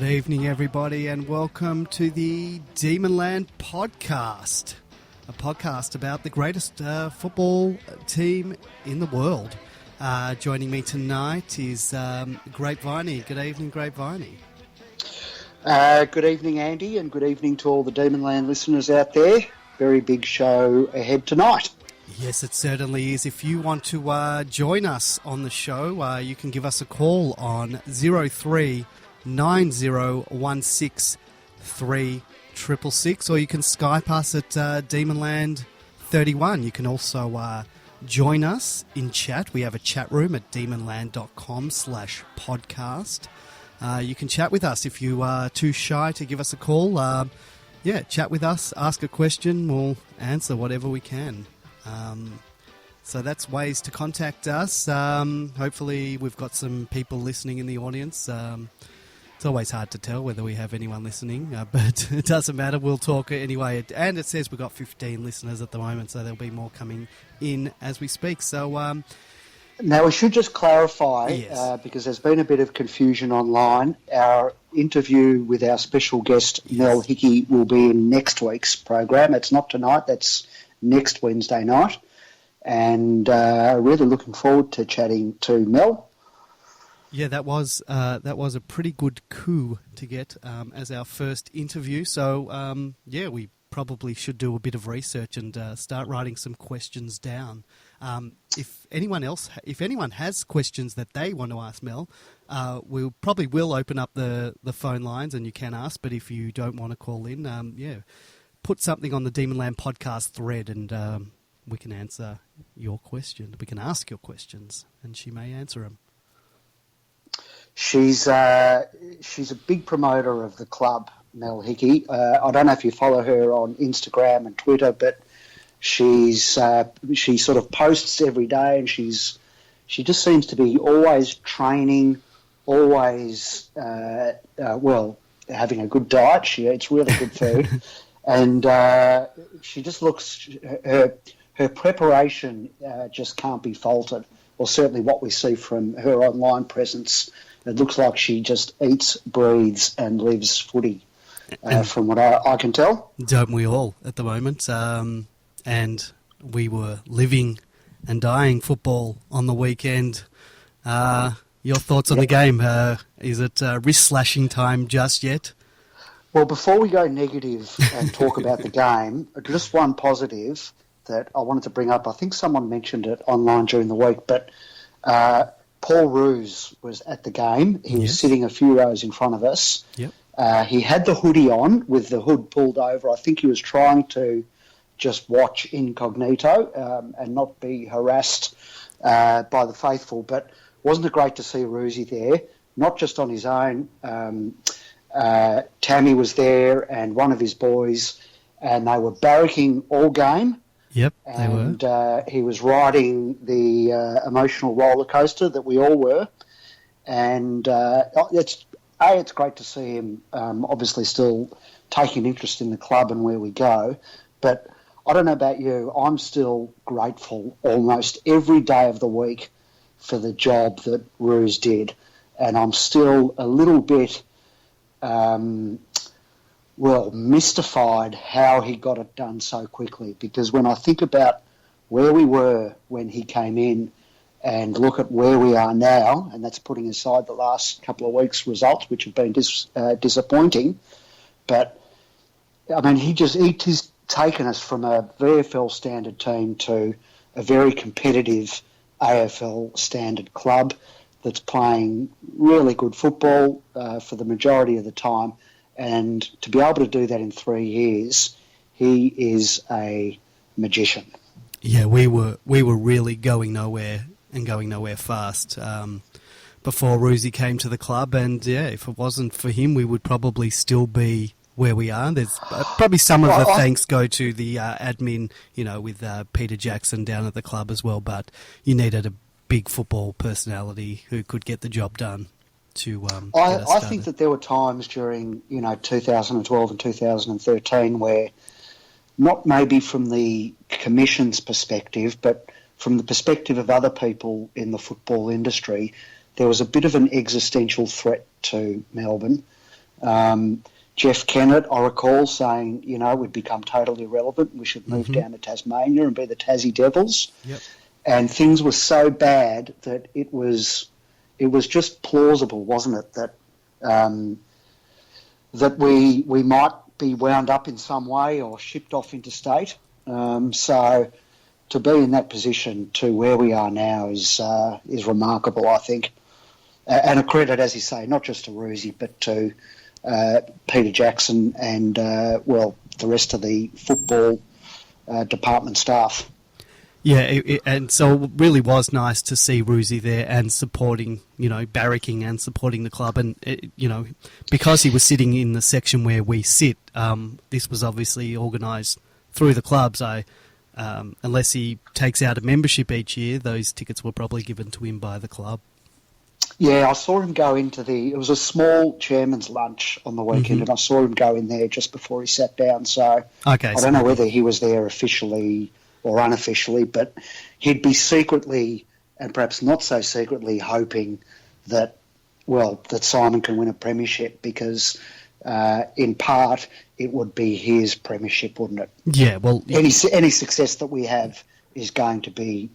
Good evening, everybody, and welcome to the Demonland podcast, a podcast about the greatest football team in the world. Joining me tonight is Grapeviney. Good evening, Grapeviney. Good evening, Andy, and good evening to all the Demonland listeners out there. Very big show ahead tonight. Yes, it certainly is. If you want to join us on the show, you can give us a call on 03-9016-3666, or you can Skype us at Demonland31. You can also join us in chat. We have a chat room at demonland.com/podcast. You can chat with us if you are too shy to give us a call. Chat with us, ask a question, we'll answer whatever we can. So that's ways to contact us. Hopefully we've got some people listening in the audience. It's always hard to tell whether we have anyone listening, but it doesn't matter. We'll talk anyway. And it says we've got 15 listeners at the moment, so there'll be more coming in as we speak. So now we should just clarify, yes. Because there's been a bit of confusion online. Our interview with our special guest, yes. Mel Hickey, will be in next week's program. It's not tonight, that's next Wednesday night. And really looking forward to chatting to Mel. Yeah, that was a pretty good coup to get as our first interview. So, we probably should do a bit of research and start writing some questions down. If anyone has questions that they want to ask Mel, we probably will open up the phone lines and you can ask. But if you don't want to call in, put something on the Demonland podcast thread and we can answer your question. We can ask your questions and she may answer them. She's a big promoter of the club, Mel Hickey. I don't know if you follow her on Instagram and Twitter, but she sort of posts every day, and she just seems to be always training, always having a good diet. She eats really good food, and she just looks her preparation just can't be faulted. Or certainly what we see from her online presence. It looks like she just eats, breathes and lives footy, from what I can tell. Don't we all at the moment? And we were living and dying football on the weekend. Your thoughts on the game? Is it wrist-slashing time just yet? Well, before we go negative and talk about the game, just one positive that I wanted to bring up. I think someone mentioned it online during the week, but Paul Roos was at the game. He was sitting a few rows in front of us. Yep. He had the hoodie on with the hood pulled over. I think he was trying to just watch incognito and not be harassed by the faithful. But wasn't it great to see Roosie there, not just on his own. Tammy was there and one of his boys, and they were barracking all game. Yep, they were. And he was riding the emotional roller coaster that we all were. And it's great to see him obviously still taking interest in the club and where we go. But I don't know about you, I'm still grateful almost every day of the week for the job that Roos did. And I'm still a little bit... mystified how he got it done so quickly, because when I think about where we were when he came in and look at where we are now, and that's putting aside the last couple of weeks' results, which have been disappointing, but, I mean, he's taken us from a VFL standard team to a very competitive AFL standard club that's playing really good football for the majority of the time. And to be able to do that in 3 years, he is a magician. Yeah, we were really going nowhere and going nowhere fast before Roosie came to the club. And if it wasn't for him, we would probably still be where we are. There's probably some of the thanks go to the admin, with Peter Jackson down at the club as well. But you needed a big football personality who could get the job done. I think that there were times during 2012 and 2013 where, not maybe from the Commission's perspective, but from the perspective of other people in the football industry, there was a bit of an existential threat to Melbourne. Jeff Kennett, I recall, saying, we'd become totally irrelevant. We should move down to Tasmania and be the Tassie Devils. Yep. And things were so bad that it was just plausible, wasn't it, that we might be wound up in some way or shipped off interstate. So to be in that position to where we are now is remarkable, I think. And a credit, as you say, not just to Roosie, but to Peter Jackson and, the rest of the football department staff. Yeah, and so it really was nice to see Roosie there and supporting, barracking and supporting the club. And, because he was sitting in the section where we sit, this was obviously organised through the club. So unless he takes out a membership each year, those tickets were probably given to him by the club. Yeah, I saw him go into it was a small chairman's lunch on the weekend, and I saw him go in there just before he sat down. So I don't know whether he was there officially or unofficially, but he'd be secretly and perhaps not so secretly hoping that Simon can win a premiership because in part it would be his premiership, wouldn't it? Yeah, well... Any success that we have is going to be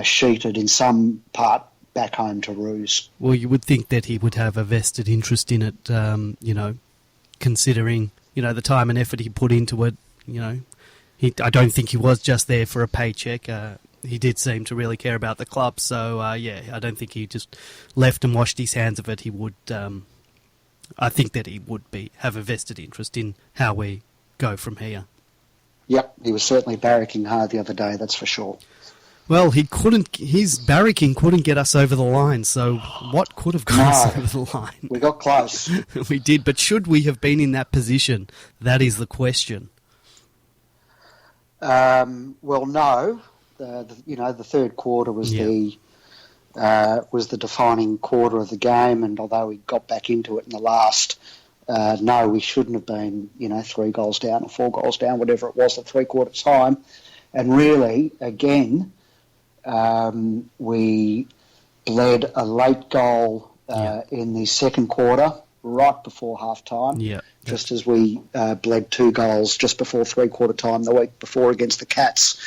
sheeted in some part back home to Roos. Well, you would think that he would have a vested interest in it, considering, the time and effort he put into it, I don't think he was just there for a paycheck. He did seem to really care about the club. So, I don't think he just left and washed his hands of it. He would, I think that he would have a vested interest in how we go from here. Yep, he was certainly barracking hard the other day, that's for sure. Well, his barracking couldn't get us over the line, so what could have got us over the line? We got close. We did, but should we have been in that position? That is the question. Well, no. The third quarter was the defining quarter of the game, and although we got back into it in the last, no, we shouldn't have been, 3 goals down or 4 goals down, whatever it was at 3/4 time. And really, again, we bled a late goal in the second quarter, right before half-time, just as we bled 2 goals just before 3/4 time the week before against the Cats.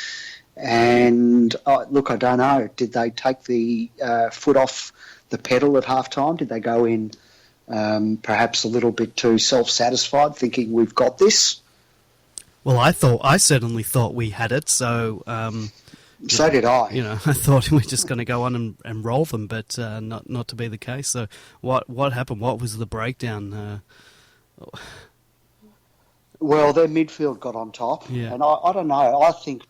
And, look, I don't know, did they take the foot off the pedal at half-time? Did they go in perhaps a little bit too self-satisfied, thinking we've got this? Well, I certainly thought we had it, so... so did I. I thought we were just going to go on and roll them, but not to be the case. So what happened? What was the breakdown? Well, their midfield got on top, and I don't know. I think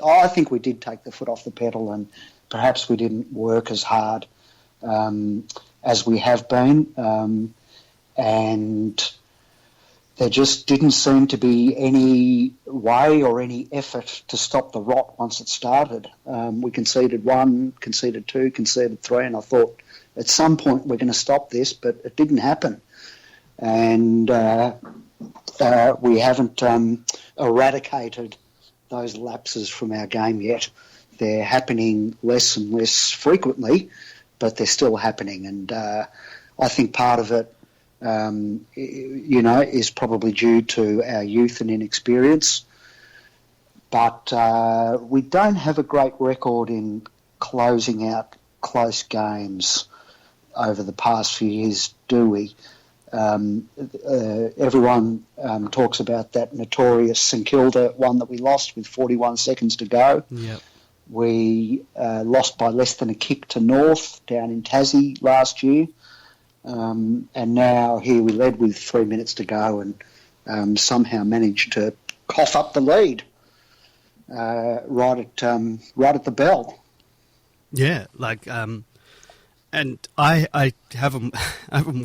I think we did take the foot off the pedal, and perhaps we didn't work as hard as we have been, and there just didn't seem to be any way or any effort to stop the rot once it started. We conceded 1, conceded 2, conceded 3, and I thought at some point we're going to stop this, but it didn't happen. And we haven't eradicated those lapses from our game yet. They're happening less and less frequently, but they're still happening. And I think part of it, is probably due to our youth and inexperience. But we don't have a great record in closing out close games over the past few years, do we? Everyone talks about that notorious St Kilda one that we lost with 41 seconds to go. Yep. We lost by less than a kick to North down in Tassie last year. And now here we led with 3 minutes to go and somehow managed to cough up the lead right at the bell. Yeah, and I haven't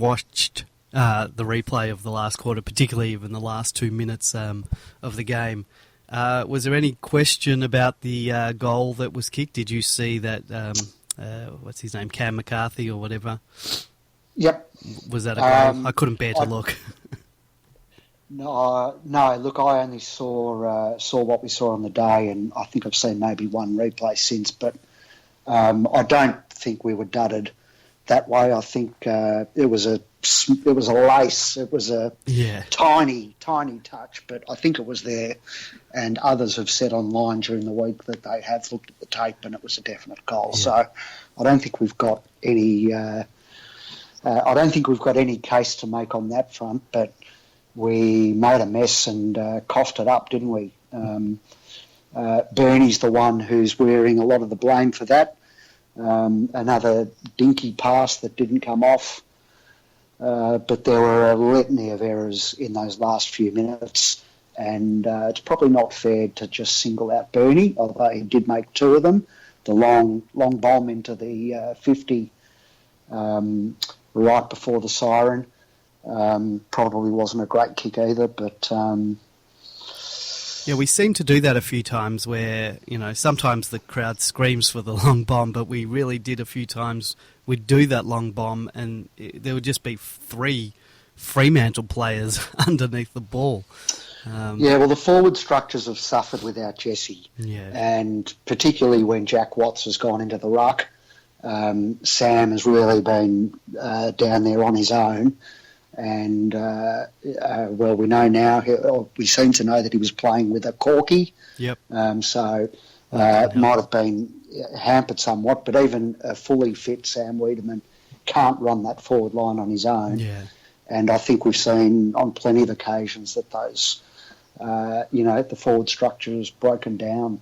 watched the replay of the last quarter, particularly even the last 2 minutes of the game. Was there any question about the goal that was kicked? Did you see that? What's his name? Cam McCarthy or whatever. Yep. Was that a goal? I couldn't bear to look. No. Look, I only saw what we saw on the day, and I think I've seen maybe one replay since. But I don't think we were dudded that way. I think it was a lace. It was a tiny touch, but I think it was there. And others have said online during the week that they have looked at the tape and it was a definite goal. Yeah. So I don't think we've got any. I don't think we've got any case to make on that front, but we made a mess and coughed it up, didn't we? Bernie's the one who's wearing a lot of the blame for that. Another dinky pass that didn't come off. But there were a litany of errors in those last few minutes, and it's probably not fair to just single out Bernie, although he did make two of them. The long bomb into the 50 right before the siren probably wasn't a great kick either, but... Yeah, we seem to do that a few times where, sometimes the crowd screams for the long bomb, but we really did a few times. We'd do that long bomb and there would just be 3 Fremantle players underneath the ball. Well, the forward structures have suffered without Jesse. Yeah. And particularly when Jack Watts has gone into the ruck, Sam has really been down there on his own. And, we know now, we seem to know that he was playing with a corky. Yep. So it might have been hampered somewhat, but even a fully fit Sam Wiedemann can't run that forward line on his own. Yeah. And I think we've seen on plenty of occasions that those, the forward structure is broken down.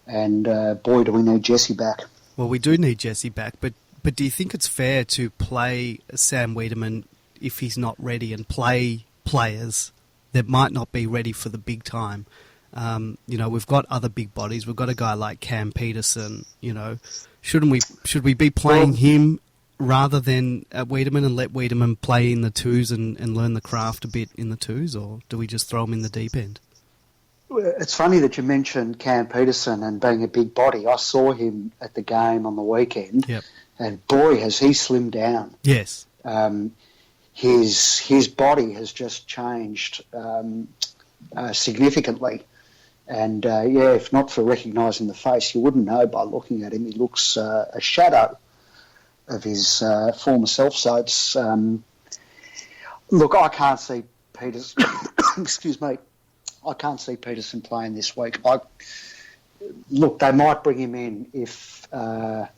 Boy, do we need Jesse back. Well, we do need Jesse back, but do you think it's fair to play Sam Wiedemann if he's not ready and play players that might not be ready for the big time? We've got other big bodies. We've got a guy like Cam Peterson. Should we be playing him rather than Wiedemann and let Wiedemann play in the twos and learn the craft a bit in the twos, or do we just throw him in the deep end? It's funny that you mentioned Cam Peterson and being a big body. I saw him at the game on the weekend. Yep. And boy, has he slimmed down. Yes. His body has just changed significantly. And, if not for recognising the face, you wouldn't know by looking at him. He looks a shadow of his former self. So it's... look, I can't see Peterson... excuse me. I can't see Peterson playing this week. They might bring him in if... I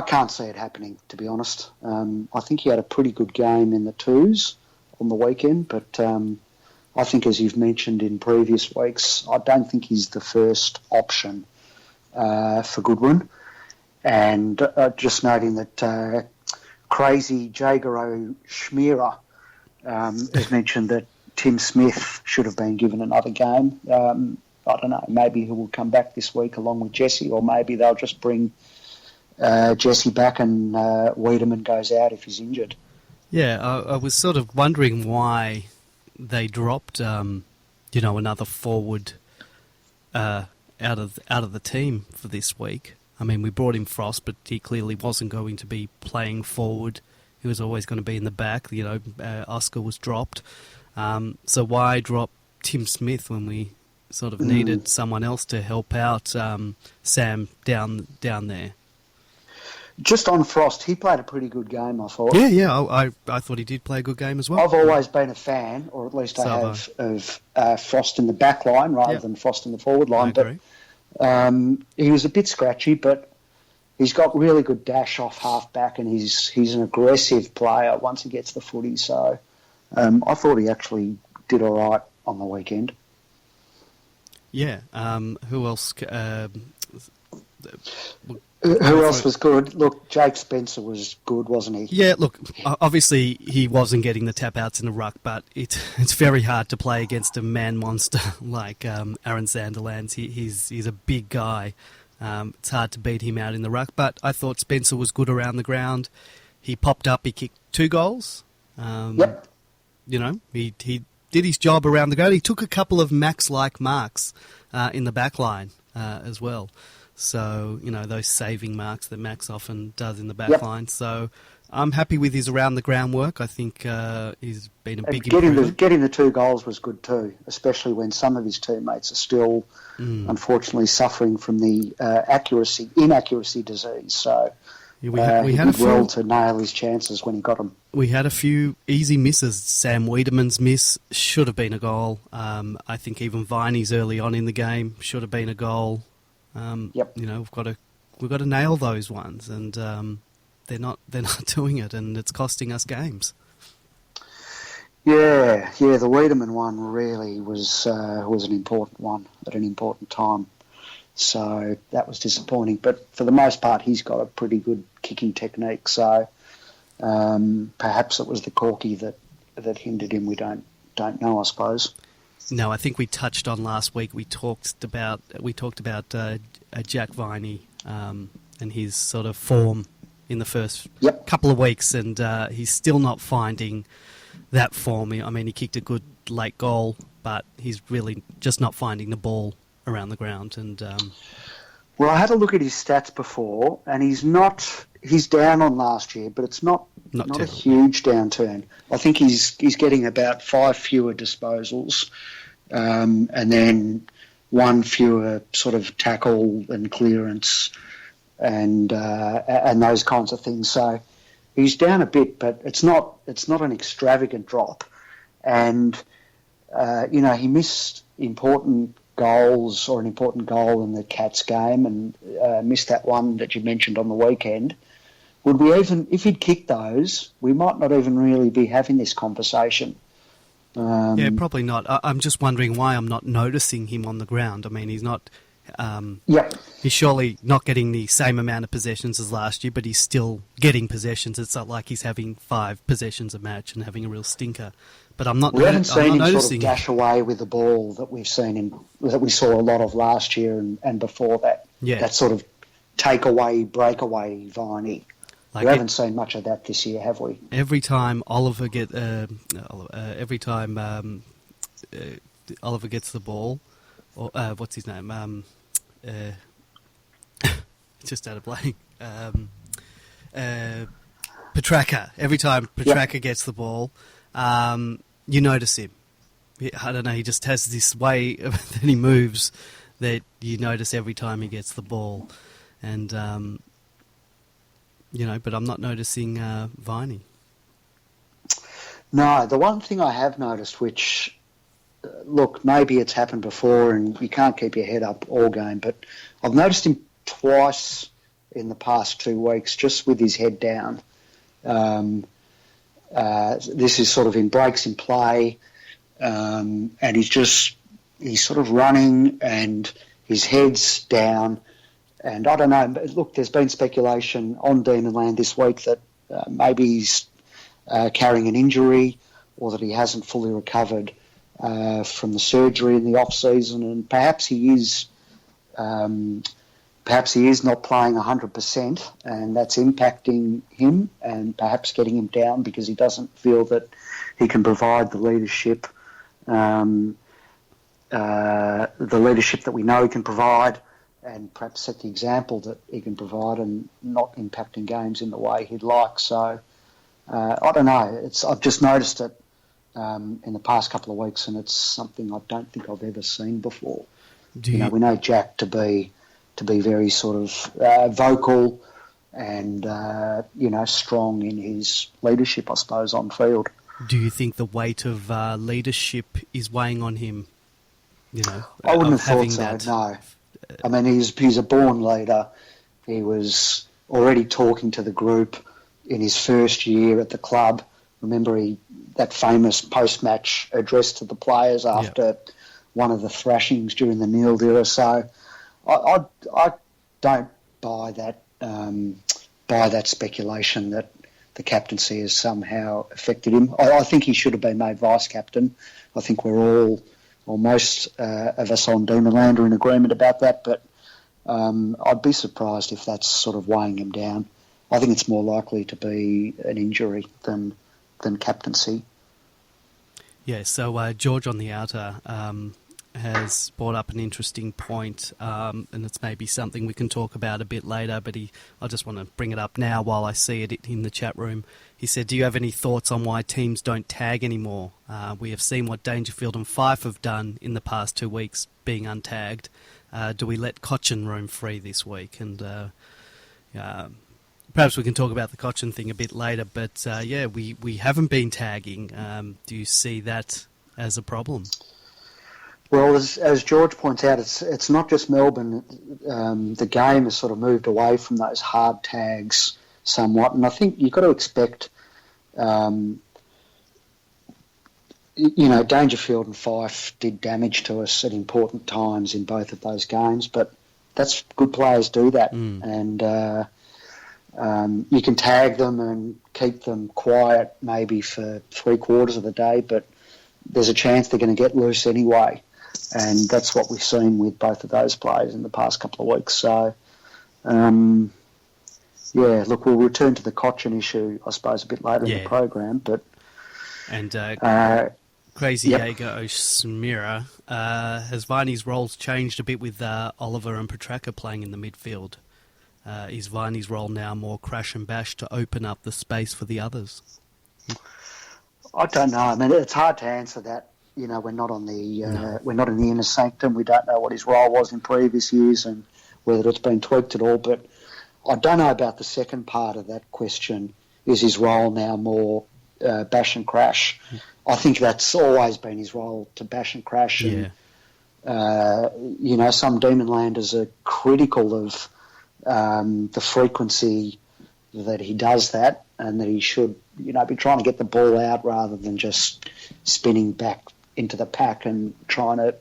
can't see it happening, to be honest. I think he had a pretty good game in the twos on the weekend, but I think, as you've mentioned in previous weeks, I don't think he's the first option for Goodwin. And just noting that crazy Jagaro Schmierer has mentioned that Tim Smith should have been given another game. I don't know, maybe he will come back this week along with Jesse, or maybe they'll just bring Jesse back and Wiedemann goes out if he's injured. Yeah, I was sort of wondering why they dropped, another forward out of the team for this week. I mean, we brought in Frost, but he clearly wasn't going to be playing forward. He was always going to be in the back. Oscar was dropped. So why drop Tim Smith when we sort of needed someone else to help out Sam down there? Just on Frost, he played a pretty good game, I thought. Yeah, I thought he did play a good game as well. I've always been a fan, or at least I have, of Frost in the back line rather than Frost in the forward line. I agree. But he was a bit scratchy, but he's got really good dash off half back, and he's an aggressive player once he gets the footy. So I thought he actually did all right on the weekend. Yeah. Who else? Who else was good? Look, Jake Spencer was good, wasn't he? Yeah, look, obviously he wasn't getting the tap-outs in the ruck, but it's very hard to play against a man monster like Aaron Sandilands. He's a big guy. It's hard to beat him out in the ruck, but I thought Spencer was good around the ground. He popped up, he kicked 2 goals. Yep. He did his job around the ground. He took a couple of Max-like marks in the back line as well. So, those saving marks that Max often does in the back line. So, I'm happy with his around-the-ground work. I think he's been a big improvement. Getting the 2 goals was good too, especially when some of his teammates are still, unfortunately, suffering from the inaccuracy disease. So yeah, we had a few, well to nail his chances when he got them. We had a few easy misses. Sam Wiedemann's miss should have been a goal. I think even Viney's early on in the game should have been a goal. Yep. You know, we've got to nail those ones, and they're not doing it, and it's costing us games. Yeah. The Wiedemann one really was an important one at an important time. So that was disappointing. But for the most part, he's got a pretty good kicking technique. So perhaps it was the corky that hindered him. We don't know, I suppose. No, I think we touched on last week. We talked about Jack Viney and his sort of form in the first couple of weeks, and he's still not finding that form. I mean, he kicked a good late goal, but he's really just not finding the ball around the ground. And well, I had a look at his stats before, and he's down on last year, but it's not a huge downturn. I think he's getting about 5 fewer disposals, and then 1 fewer sort of tackle and clearance, and those kinds of things. So he's down a bit, but it's not an extravagant drop. And he missed important goals or an important goal in the Cats game, and missed that one that you mentioned on the weekend. Would we even, if he'd kicked those, we might not even really be having this conversation. Yeah, probably not. I'm just wondering why I'm not noticing him on the ground. I mean, he's not. He's surely not getting the same amount of possessions as last year, but he's still getting possessions. It's not like he's having 5 possessions a match and having a real stinker. But I'm not. We haven't seen him noticing sort of dash away with the ball that we saw a lot of last year and before that. Yeah. That sort of breakaway Viney. Like we haven't seen much of that this year, have we? Every time Oliver gets the ball, or what's his name? Just out of blank. Petrarca. Every time Petrarca gets the ball, you notice him. I don't know. He just has this way that he moves that you notice every time he gets the ball, and. But I'm not noticing Viney. No, the one thing I have noticed, which, look, maybe it's happened before and you can't keep your head up all game, but I've noticed him twice in the past 2 weeks just with his head down. This is sort of in breaks in play, and he's sort of running and his head's down. And I don't know, look, there's been speculation on Demonland this week that maybe he's carrying an injury or that he hasn't fully recovered from the surgery in the off-season, and perhaps he is not playing 100%, and that's impacting him and perhaps getting him down because he doesn't feel that he can provide the leadership that we know he can provide, and perhaps set the example that he can provide and not impacting games in the way he'd like. So I don't know. I've just noticed it in the past couple of weeks, and it's something I don't think I've ever seen before. We know Jack to be very sort of vocal and strong in his leadership, I suppose, on field. Do you think the weight of leadership is weighing on him? I wouldn't have thought so. No. I mean, he's a born leader. He was already talking to the group in his first year at the club. Remember that famous post-match address to the players after one of the thrashings during the Neil era. So I don't buy that speculation that the captaincy has somehow affected him. I think he should have been made vice-captain. I think we're all, or most of us on Demonland are in agreement about that, but I'd be surprised if that's sort of weighing him down. I think it's more likely to be an injury than captaincy. Yeah, so George on the outer, has brought up an interesting point, and it's maybe something we can talk about a bit later, but I just want to bring it up now while I see it in the chat room. He said, do you have any thoughts on why teams don't tag anymore? We have seen what Dangerfield and Fife have done in the past 2 weeks, being untagged. Do we let Cochin roam free this week? And perhaps we can talk about the Cochin thing a bit later, but we haven't been tagging. Do you see that as a problem? Well, as George points out, it's not just Melbourne. The game has sort of moved away from those hard tags somewhat, and I think you've got to expect, Dangerfield and Fife did damage to us at important times in both of those games, but that's good players do that, and you can tag them and keep them quiet maybe for 3/4 of the day, but there's a chance they're going to get loose anyway. And that's what we've seen with both of those players in the past couple of weeks. So, we'll return to the Cochin issue, I suppose, a bit later in the program. But Crazy Jaeger O'Smira, has Viney's roles changed a bit with Oliver and Petraka playing in the midfield? Is Viney's role now more crash and bash to open up the space for the others? I don't know. I mean, it's hard to answer that. We're not on the we're not in the inner sanctum. We don't know what his role was in previous years and whether it's been tweaked at all. But I don't know about the second part of that question. Is his role now more bash and crash? I think that's always been his role, to bash and crash. Yeah. And, some Demonlanders are critical of the frequency that he does that, and that he should, be trying to get the ball out rather than just spinning back into the pack and trying to,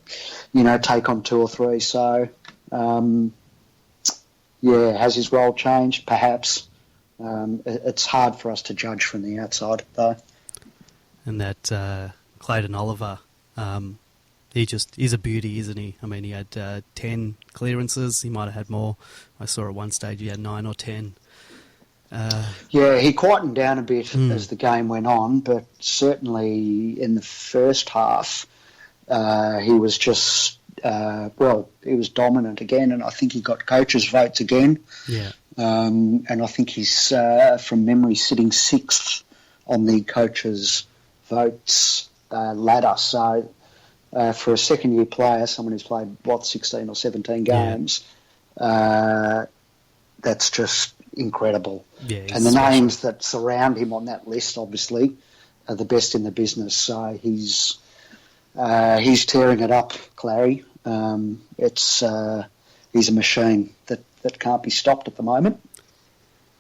take on 2 or 3. So, has his role changed? Perhaps. It's hard for us to judge from the outside, though. And that Clayton Oliver, he's a beauty, isn't he? I mean, he had 10 clearances. He might have had more. I saw at one stage he had 9 or 10. He quietened down a bit as the game went on, but certainly in the first half, he was just, he was dominant again, and I think he got coaches' votes again. Yeah. And I think he's, from memory, sitting 6th on the coaches' votes ladder. So for a second-year player, someone who's played, 16 or 17 games, that's just incredible. Yeah, and the names that surround him on that list, obviously, are the best in the business. So he's tearing it up, Clary. He's a machine that can't be stopped at the moment.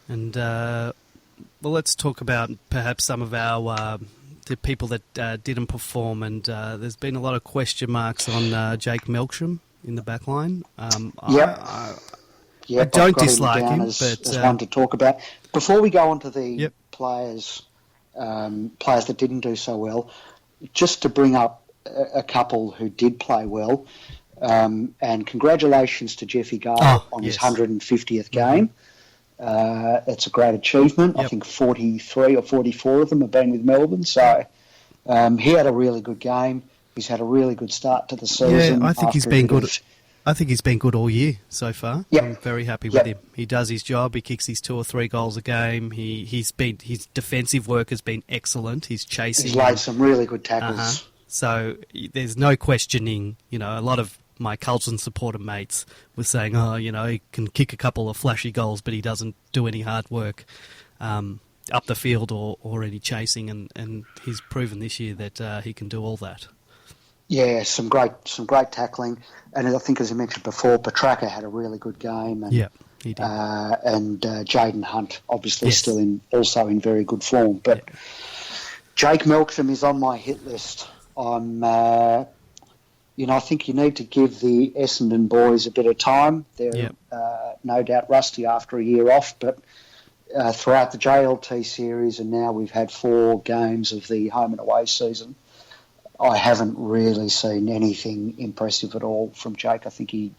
And let's talk about perhaps some of our the people that didn't perform. And there's been a lot of question marks on Jake Melksham in the back line. I don't dislike him, but as one to talk about. Before we go on to the players that didn't do so well, just to bring up a couple who did play well, and congratulations to Jeffy Gale on his 150th game. It's a great achievement. I think 43 or 44 of them have been with Melbourne, so he had a really good game. He's had a really good start to the season. Yeah, I think he's been good. I think he's been good all year so far. Yep. I'm very happy with him. He does his job. He kicks his 2 or 3 goals a game. His defensive work has been excellent. He's chasing. He's laid some really good tackles. So there's no questioning. A lot of my Carlton supporter mates were saying, he can kick a couple of flashy goals, but he doesn't do any hard work up the field or any chasing. And he's proven this year that he can do all that. Yeah, some great tackling, and I think, as I mentioned before, Petraka had a really good game, and he did. And Jaden Hunt, obviously, still also in very good form. But Jake Melksham is on my hit list. I think you need to give the Essendon boys a bit of time. They're no doubt rusty after a year off, but throughout the JLT series, and now we've had 4 games of the home and away season, I haven't really seen anything impressive at all from Jake. I think he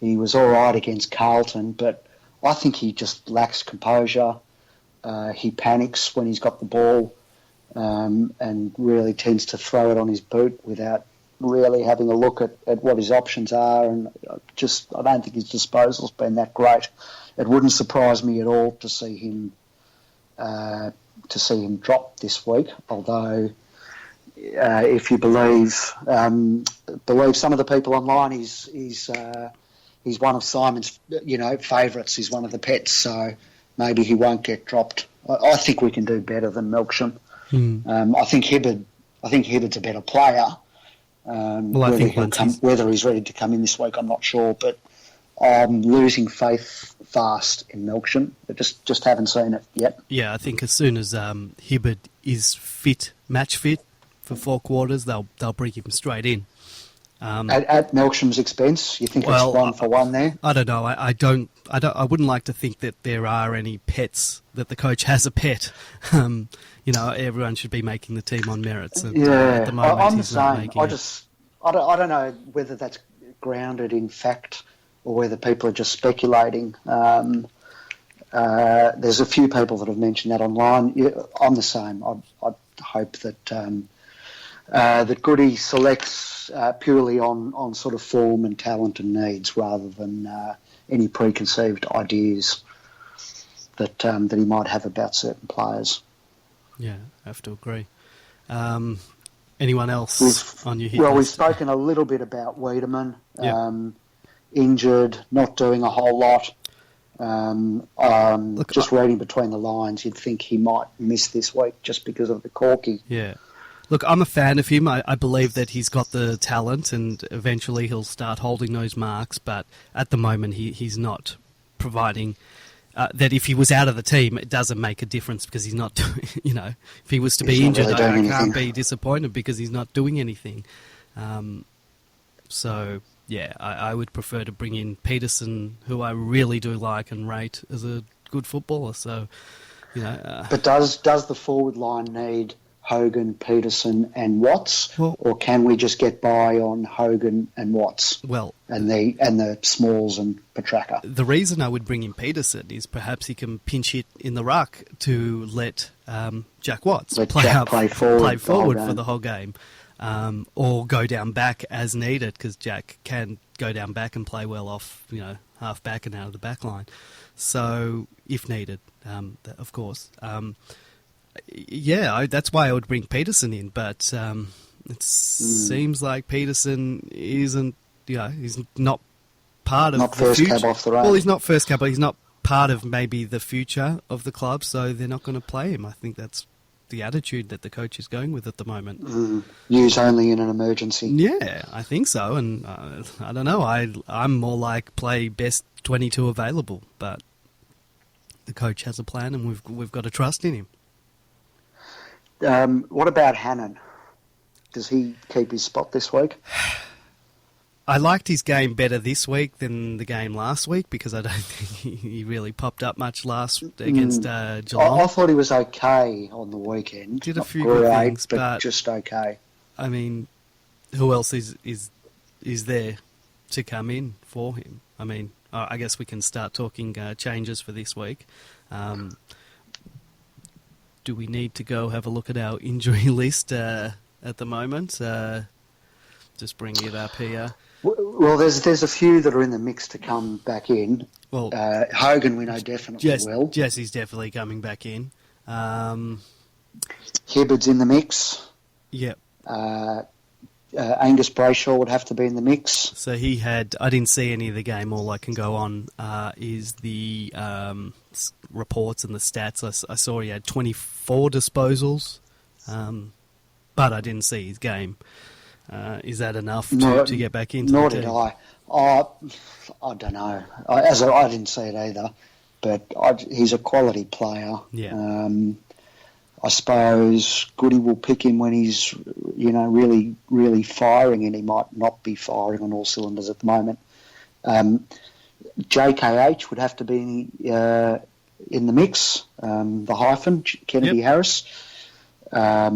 was all right against Carlton, but I think he just lacks composure. He panics when he's got the ball and really tends to throw it on his boot without really having a look at what his options are, and I don't think his disposal's been that great. It wouldn't surprise me at all to see him drop this week. Although, if you believe some of the people online, he's one of Simon's favourites. He's one of the pets, so maybe he won't get dropped. I think we can do better than Melksham. I think Hibbard's a better player. Whether he's ready to come in this week, I'm not sure, but I'm losing faith fast in Melksham. I just haven't seen it yet. Yeah, I think as soon as Hibbard is match fit for 4 quarters, they'll bring him straight in. At Melksham's expense, you think it's 1 for 1 there? I don't know. I wouldn't like to think that there are any pets, that the coach has a pet. Everyone should be making the team on merits. And, at the moment, I'm the same. I don't know whether that's grounded in fact or whether people are just speculating. There's a few people that have mentioned that online. I'm the same. I hope that that Goody selects purely on sort of form and talent and needs, rather than any preconceived ideas that he might have about certain players. Yeah, I have to agree. Anyone else on your hit list? We've spoken a little bit about Wiedemann. Injured, not doing a whole lot. Just reading between the lines, you'd think he might miss this week just because of the corky. Yeah. Look, I'm a fan of him. I believe that he's got the talent and eventually he'll start holding those marks, but at the moment he's not providing... that if he was out of the team, it doesn't make a difference because he's not doing... if he was to be injured, I can't be disappointed because he's not doing anything. I would prefer to bring in Peterson, who I really do like and rate as a good footballer. So, But does the forward line need Hogan, Peterson and Watts, or can we just get by on Hogan and Watts? And the Smalls and Petrarca. The reason I would bring in Peterson is perhaps he can pinch hit in the ruck to let Jack Watts play forward for the whole game, or go down back as needed, because Jack can go down back and play well off half back and out of the back line. So if needed, of course. That's why I would bring Peterson in, but it seems like Peterson isn't, he's not part of the first future. Cab off the rank. Well, he's not first cab, but he's not part of maybe the future of the club, so they're not going to play him. I think that's the attitude that the coach is going with at the moment. Use only in an emergency. Yeah, I think so, and I don't know. I'm more like play best 22 available, but the coach has a plan, and we've got to trust in him. What about Hannon? Does he keep his spot this week? I liked his game better this week than the game last week because I don't think he really popped up much against Geelong. I thought he was okay on the weekend. Did a few good things, but just okay. I mean, who else is there to come in for him? I mean, I guess we can start talking changes for this week. Do we need to go have a look at our injury list at the moment? Just bring it up here. Well, there's a few that are in the mix to come back in. Well, Hogan, we know definitely will. Jesse's definitely coming back in. Hibbard's in the mix. Yep. Angus Brayshaw would have to be in the mix. So I didn't see any of the game. All I can go on is the reports and the stats. I saw he had 24 disposals, but I didn't see his game. Is that enough to get back into nor the team? Did I. I don't know. I didn't see it either, but he's a quality player. Yeah. I suppose Goody will pick him when he's, really, really firing, and he might not be firing on all cylinders at the moment. JKH would have to be in the mix. The hyphen, Kennedy Harris. I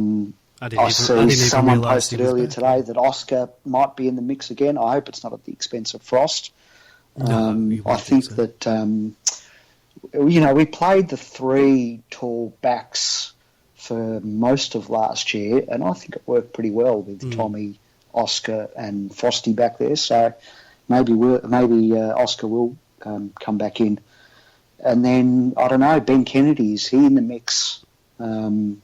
see someone posted earlier today that Oscar might be in the mix again. I hope it's not at the expense of Frost. I think that, we played the 3 tall backs for most of last year, and I think it worked pretty well with Tommy, Oscar and Frosty back there. So maybe Oscar will come back in. And then, I don't know, Ben Kennedy, is he in the mix? And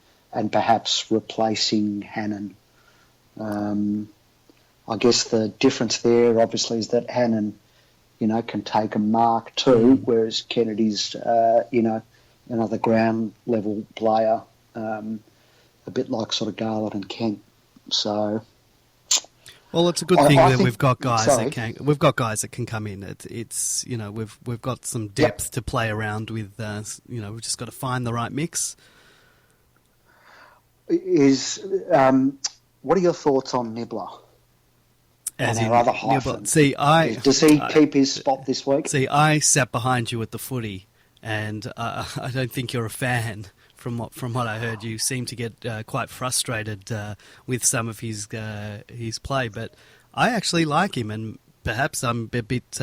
perhaps replacing Hannon. I guess the difference there, obviously, is that Hannon, can take a mark too, whereas Kennedy's, another ground level player, a bit like sort of Garland and Kent. So, well, it's a good thing that we've got guys that can come in. It's we've got some depth to play around with. We've just got to find the right mix. What are your thoughts on Nibbler? As in our other hyphen. Does he keep his spot this week? See, I sat behind you at the footy, and I don't think you're a fan. From what I heard, you seem to get quite frustrated with some of his play, but I actually like him, and perhaps I'm a bit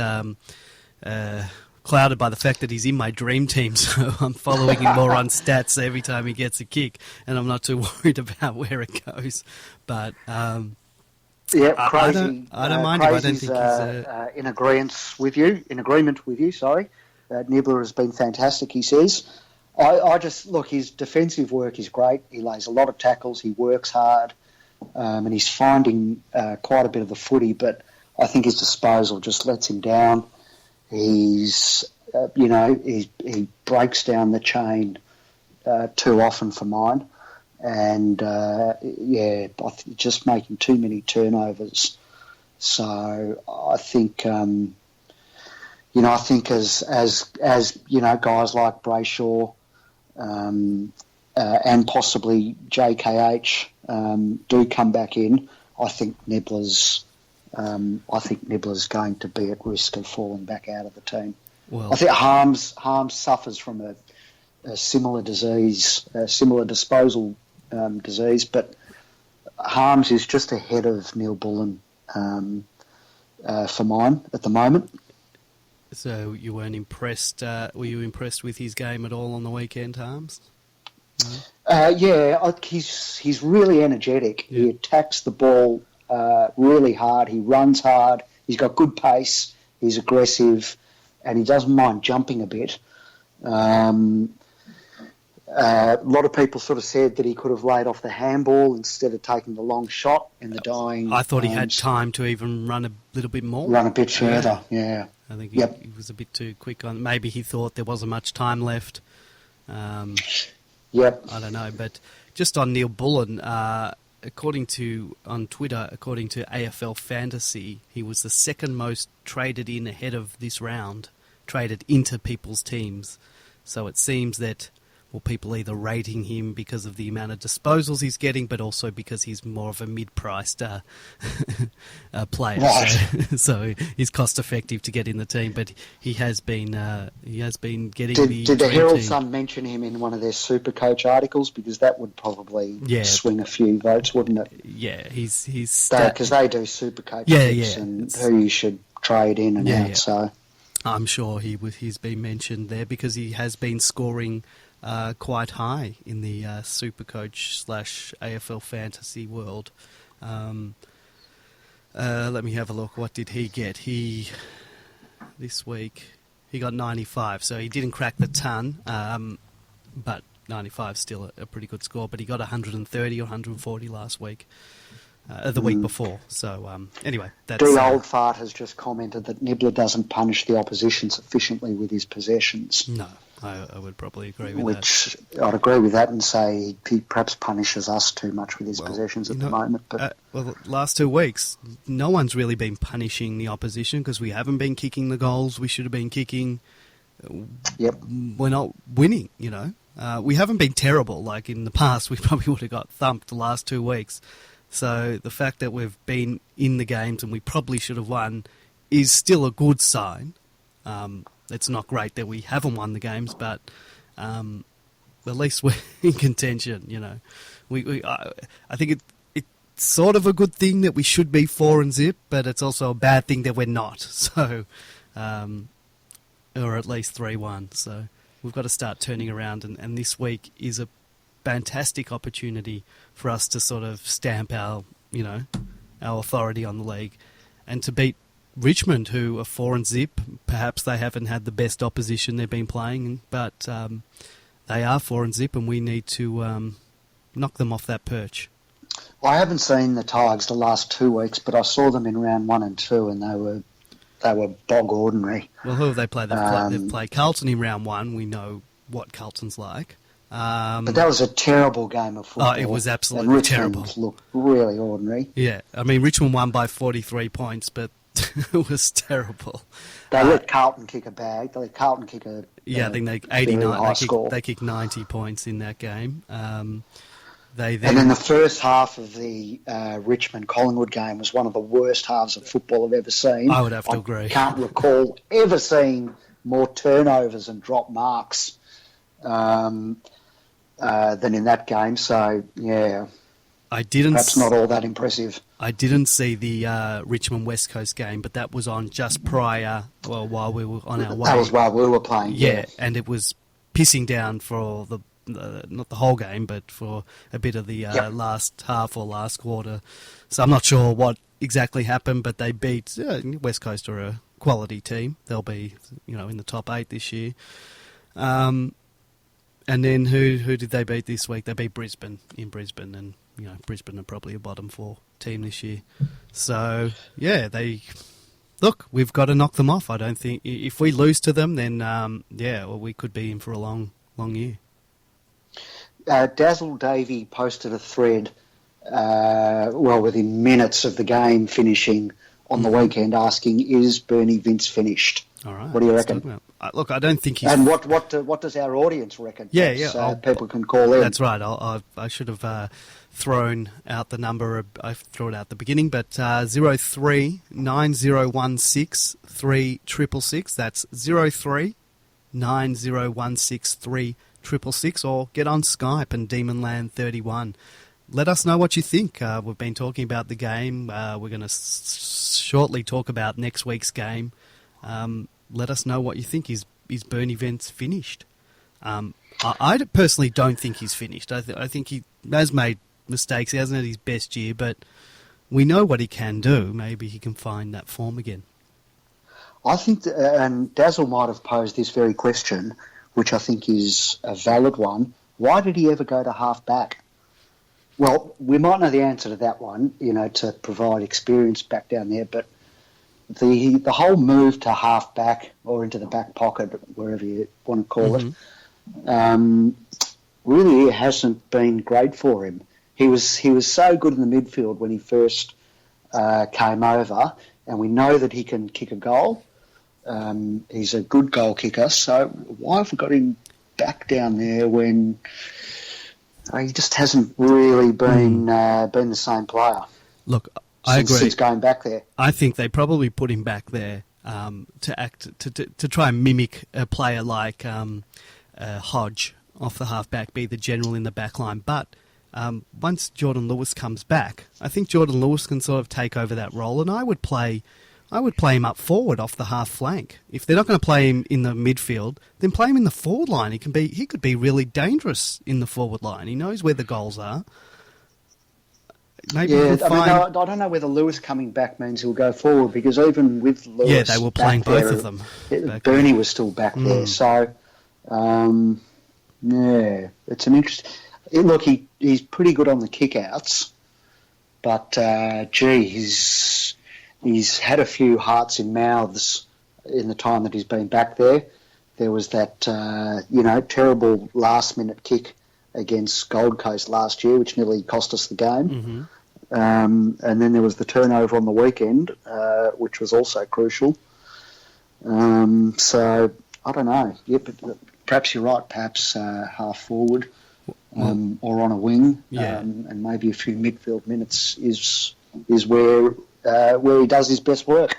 clouded by the fact that he's in my dream team, so I'm following him more on stats every time he gets a kick, and I'm not too worried about where it goes. But crazy. I don't mind him. I don't think he's in agreement with you. Sorry, Nibbler has been fantastic. He says. I just look. His defensive work is great. He lays a lot of tackles. He works hard, and he's finding quite a bit of the footy. But I think his disposal just lets him down. He's, he breaks down the chain too often for mine, and just making too many turnovers. So I think. I think as guys like Brayshaw and possibly JKH do come back in, I think Nibbler's going to be at risk of falling back out of the team. Well, I think Harms suffers from a similar disease, a similar disposal disease, but Harms is just ahead of Neil Bullen for mine at the moment. So you weren't impressed? Were you impressed with his game at all on the weekend, Harms? No? He's really energetic. Yeah. He attacks the ball really hard. He runs hard. He's got good pace. He's aggressive, and he doesn't mind jumping a bit. A lot of people sort of said that he could have laid off the handball instead of taking the long shot in the dying. I thought he had time to even run a little bit more. Run a bit further, yeah. I think he was a bit too quick on. Maybe he thought there wasn't much time left. I don't know, but just on Neil Bullen, according to AFL Fantasy, he was the second most traded in ahead of this round, traded into people's teams. So it seems that people either rating him because of the amount of disposals he's getting, but also because he's more of a mid-priced player. Right. So he's cost-effective to get in the team, but he has been getting Did the Herald Sun mention him in one of their Super Coach articles? Because that would probably swing a few votes, wouldn't it? Yeah, he's because they do Super Coach and who you should trade in and out. Yeah. So I'm sure he's been mentioned there because he has been scoring quite high in the Supercoach / AFL Fantasy world. Let me have a look. What did he get? This week he got 95, so he didn't crack the ton, but 95 is still a pretty good score. But he got 130 or 140 last week, the week before. So anyway, that's... D. Old Fart has just commented that Nibbler doesn't punish the opposition sufficiently with his possessions. No. I would probably agree with that. I'd agree with that and say he perhaps punishes us too much with his possessions at the moment. But last 2 weeks, no one's really been punishing the opposition because we haven't been kicking the goals we should have been kicking. Yep. We're not winning, We haven't been terrible. Like in the past, we probably would have got thumped the last 2 weeks. So the fact that we've been in the games and we probably should have won is still a good sign. It's not great that we haven't won the games, but at least we're in contention. I think it's sort of a good thing that we should be 4-0, but it's also a bad thing that we're not. So, or at least 3-1. So we've got to start turning around, and this week is a fantastic opportunity for us to sort of stamp our our authority on the league. And to beat Richmond, who are 4-0, perhaps they haven't had the best opposition they've been playing, but they are 4-0, and we need to knock them off that perch. Well, I haven't seen the Tigers the last 2 weeks, but I saw them in round 1 and 2, and they were bog ordinary. Well, who have they played? They've played Carlton in round 1. We know what Carlton's like. But that was a terrible game of football. Oh, it was absolutely terrible. Richmond looked really ordinary. Yeah, I mean, Richmond won by 43 points, but it was terrible. They let Carlton kick a bag. They let Carlton kick a I think they 89. They kicked 90 points in that game. And then the first half of the Richmond-Collingwood game was one of the worst halves of football I've ever seen. I would have to agree. I can't recall ever seeing more turnovers and drop marks than in that game. So, yeah, perhaps not all that impressive. I didn't see the Richmond-West Coast game, but that was on just prior, while we were on our way. That was while we were playing, yeah. And it was pissing down for not the whole game, but for a bit of the last half or last quarter. So I'm not sure what exactly happened, but they beat West Coast, are a quality team. They'll be, in the top 8 this year. And then who did they beat this week? They beat Brisbane in Brisbane, and Brisbane are probably a bottom 4 team this year. So we've got to knock them off. I don't think if we lose to them, then we could be in for a long year. Dazzle Davey posted a thread, within minutes of the game finishing on the weekend, asking, "Is Bernie Vince finished?" All right. What do you reckon? Look, I don't think he's... And what does our audience reckon? Yeah. People can call in. That's right. I should have thrown out the number. I threw it out at the beginning, but 03-9016-3666. That's 03-9016-3666, or get on Skype and Demonland31. Let us know what you think. We've been talking about the game. We're going to shortly talk about next week's game. Let us know what you think. Is Bernie Vince finished? I personally don't think he's finished. I think he has made mistakes. He hasn't had his best year, but we know what he can do. Maybe he can find that form again. I think, and Dazzle might have posed this very question, which I think is a valid one. Why did he ever go to half-back? Well, we might know the answer to that one, to provide experience back down there, but the whole move to half-back or into the back pocket, wherever you want to call it, really hasn't been great for him. He was so good in the midfield when he first came over, and we know that he can kick a goal. He's a good goal kicker, so why have we got him back down there when he just hasn't really been the same player? Look, I agree. Since going back there, I think they probably put him back there to try and mimic a player like Hodge off the half-back, be the general in the back line. But once Jordan Lewis comes back, I think Jordan Lewis can sort of take over that role, and I would play him up forward off the half flank. If they're not going to play him in the midfield, then play him in the forward line. He could be really dangerous in the forward line. He knows where the goals are. Maybe I don't know whether Lewis coming back means he'll go forward, because even with Lewis, they were playing both of them. Bernie was still back there, so it's an interesting. Look, he's pretty good on the kickouts, but he's had a few hearts in mouths in the time that he's been back there. There was that terrible last-minute kick against Gold Coast last year, which nearly cost us the game. And then there was the turnover on the weekend, which was also crucial. So, I don't know. Yeah, but perhaps you're right. Perhaps half forward or on a wing, and maybe a few midfield minutes is where he does his best work.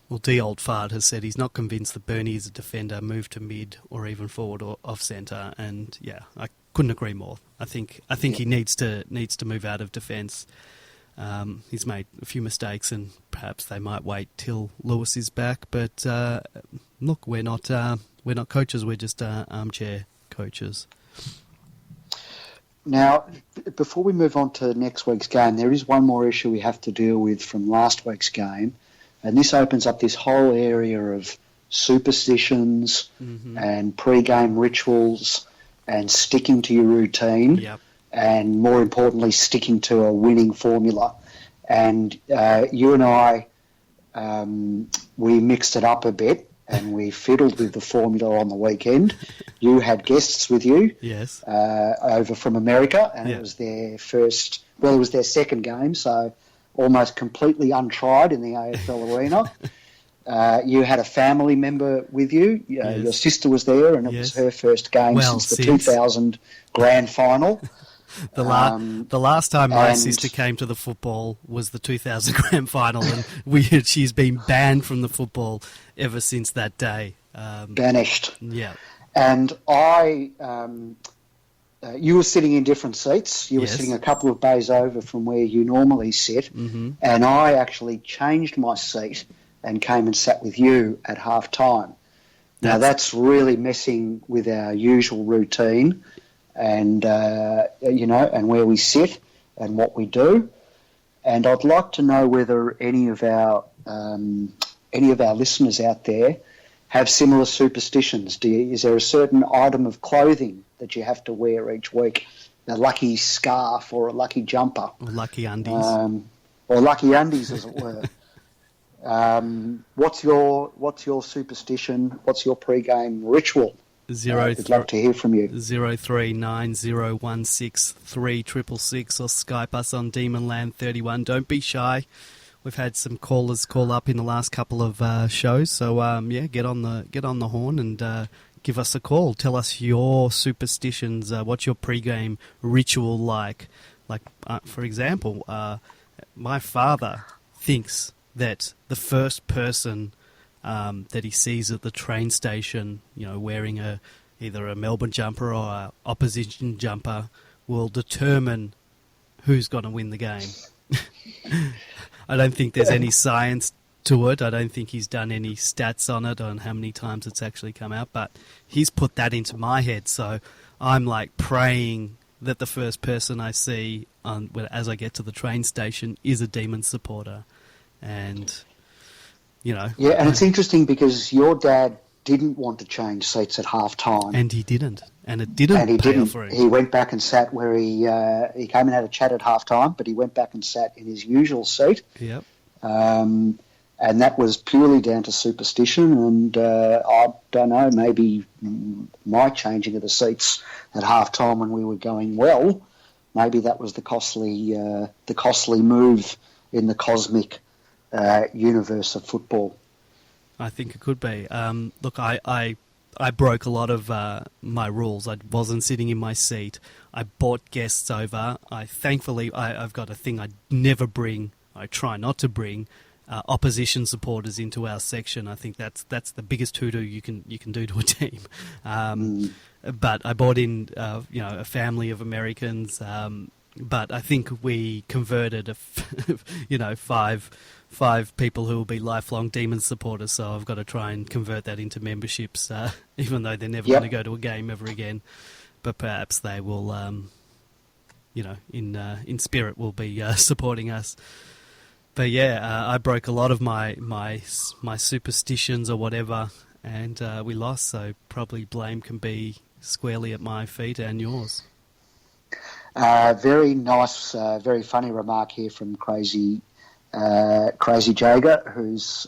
Well, D. Oldfard has said he's not convinced that Bernie is a defender, move to mid or even forward or off centre, and I couldn't agree more. I think he needs to move out of defence. He's made a few mistakes, and perhaps they might wait till Lewis is back. But look, we're not coaches. We're just armchair coaches. Now, before we move on to next week's game, there is one more issue we have to deal with from last week's game, and this opens up this whole area of superstitions and pre-game rituals and sticking to your routine, and more importantly, sticking to a winning formula. And you and I, we mixed it up a bit, and we fiddled with the formula on the weekend. You had guests with you, yes, over from America, and it was their first. Well, it was their second game, so almost completely untried in the AFL arena. You had a family member with you. Your sister was there, and it was her first game since the 2000 grand final. The last time my sister came to the football was the 2000 grand final, and she's been banned from the football ever since that day. Banished. Yeah. And you were sitting in different seats. You were sitting a couple of bays over from where you normally sit, and I actually changed my seat and came and sat with you at half time. Now that's really messing with our usual routine, and and where we sit and what we do. And I'd like to know whether any of our listeners out there have similar superstitions. Is there a certain item of clothing that you have to wear each week? A lucky scarf or a lucky jumper, or lucky undies, or lucky undies, as it were. What's your superstition? What's your pre-game ritual? I'd love to hear from you. 0390163666 or Skype us on Demonland31. Don't be shy. We've had some callers call up in the last couple of shows, so get on the horn and give us a call. Tell us your superstitions. What's your pre-game ritual like? Like, for example, my father thinks that the first person that he sees at the train station, wearing either a Melbourne jumper or an opposition jumper, will determine who's going to win the game. I don't think there's any science to it. I don't think he's done any stats on it, on how many times it's actually come out, but he's put that into my head. So I'm like praying that the first person I see as I get to the train station is a Demon supporter. And yeah, and it's interesting because your dad didn't want to change seats at half time, and he didn't, and it didn't pay off for him. He went back and sat where he came and had a chat at half time, but he went back and sat in his usual seat. Yep. And that was purely down to superstition, and I don't know, maybe my changing of the seats at half time when we were going well, maybe that was the costly move in the cosmic universe of football. I think it could be. Look, I broke a lot of my rules. I wasn't sitting in my seat. I brought guests over. Thankfully, I've got a thing I never bring. I try not to bring opposition supporters into our section. I think that's the biggest hoodoo you can do to a team. But I brought in a family of Americans. But I think we converted five people who will be lifelong Demon supporters, so I've got to try and convert that into memberships, even though they're never going to go to a game ever again. But perhaps they will, in spirit will be supporting us. But I broke a lot of my superstitions or whatever, and we lost, so probably blame can be squarely at my feet and yours. Very nice, very funny remark here from Crazy Jager, who's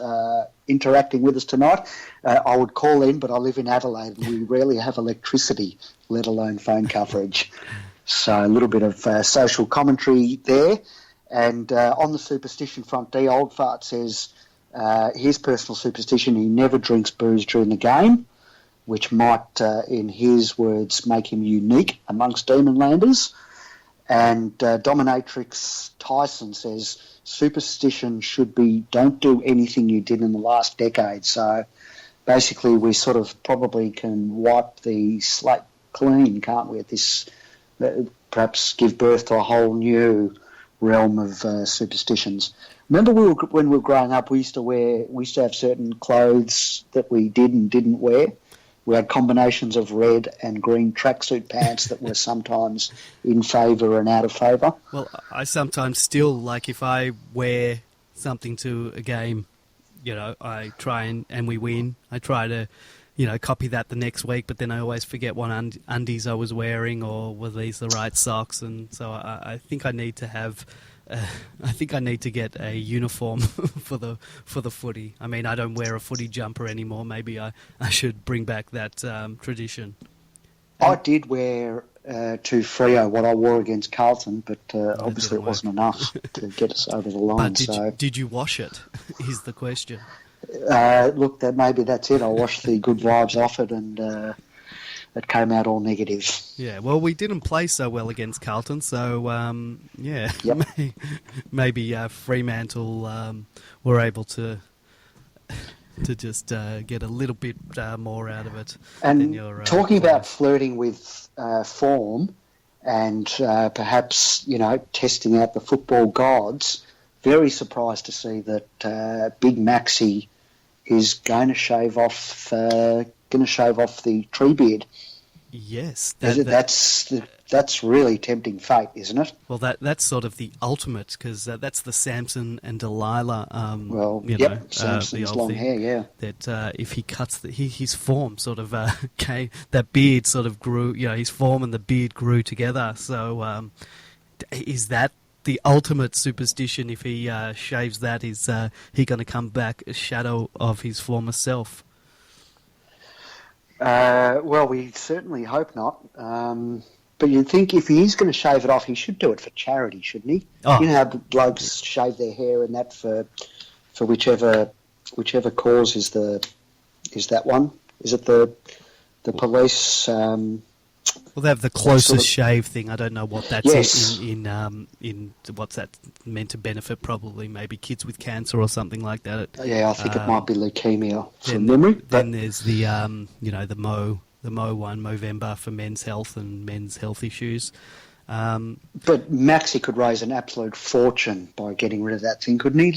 interacting with us tonight. I would call in, but I live in Adelaide and we rarely have electricity, let alone phone coverage. So a little bit of social commentary there. And on the superstition front, D. Oldfart says his personal superstition, he never drinks booze during the game, which might, in his words, make him unique amongst Demonlanders. And Dominatrix Tyson says superstition should be don't do anything you did in the last decade. So basically we sort of probably can wipe the slate clean, can't we, at this, perhaps give birth to a whole new realm of superstitions. Remember when we were growing up, we used to have certain clothes that we did and didn't wear. We had combinations of red and green tracksuit pants that were sometimes in favour and out of favour. Well, I sometimes still, like, if I wear something to a game, I try and we win. I try to, copy that the next week, but then I always forget what undies I was wearing or were these the right socks, and so I think I need to have. I think I need to get a uniform for the footy. I mean, I don't wear a footy jumper anymore. Maybe I should bring back that tradition. I did wear to Freo what I wore against Carlton, but obviously it wasn't enough to get us over the line. But did you wash it, is the question. Look, maybe that's it. I washed the good vibes off it, and it came out all negative. Yeah, well, we didn't play so well against Carlton, so Yep. maybe Fremantle were able to just get a little bit more out of it. And than your, talking about flirting with form and perhaps, testing out the football gods, very surprised to see that Big Maxi is going to shave off the tree beard. Yes, that's really tempting fate, isn't it? Well, that's sort of the ultimate, because that's the Samson and Delilah. Samson's long hair, yeah. That if he cuts his form sort of that beard sort of grew. His form and the beard grew together. So is that the ultimate superstition? If he shaves that, is he going to come back a shadow of his former self? Well, we certainly hope not. But you'd think if he is going to shave it off, he should do it for charity, shouldn't he? Oh. You know how blokes shave their hair and that for whichever cause is that one? Is it the police? Well, they have the closest shave thing. I don't know what that's Yes. in what's that meant to benefit? Probably maybe kids with cancer or something like that. Yeah, I think it might be leukemia from memory. Then there's the the Mo one, Movember, for men's health and men's health issues. But Maxi could raise an absolute fortune by getting rid of that thing, couldn't he?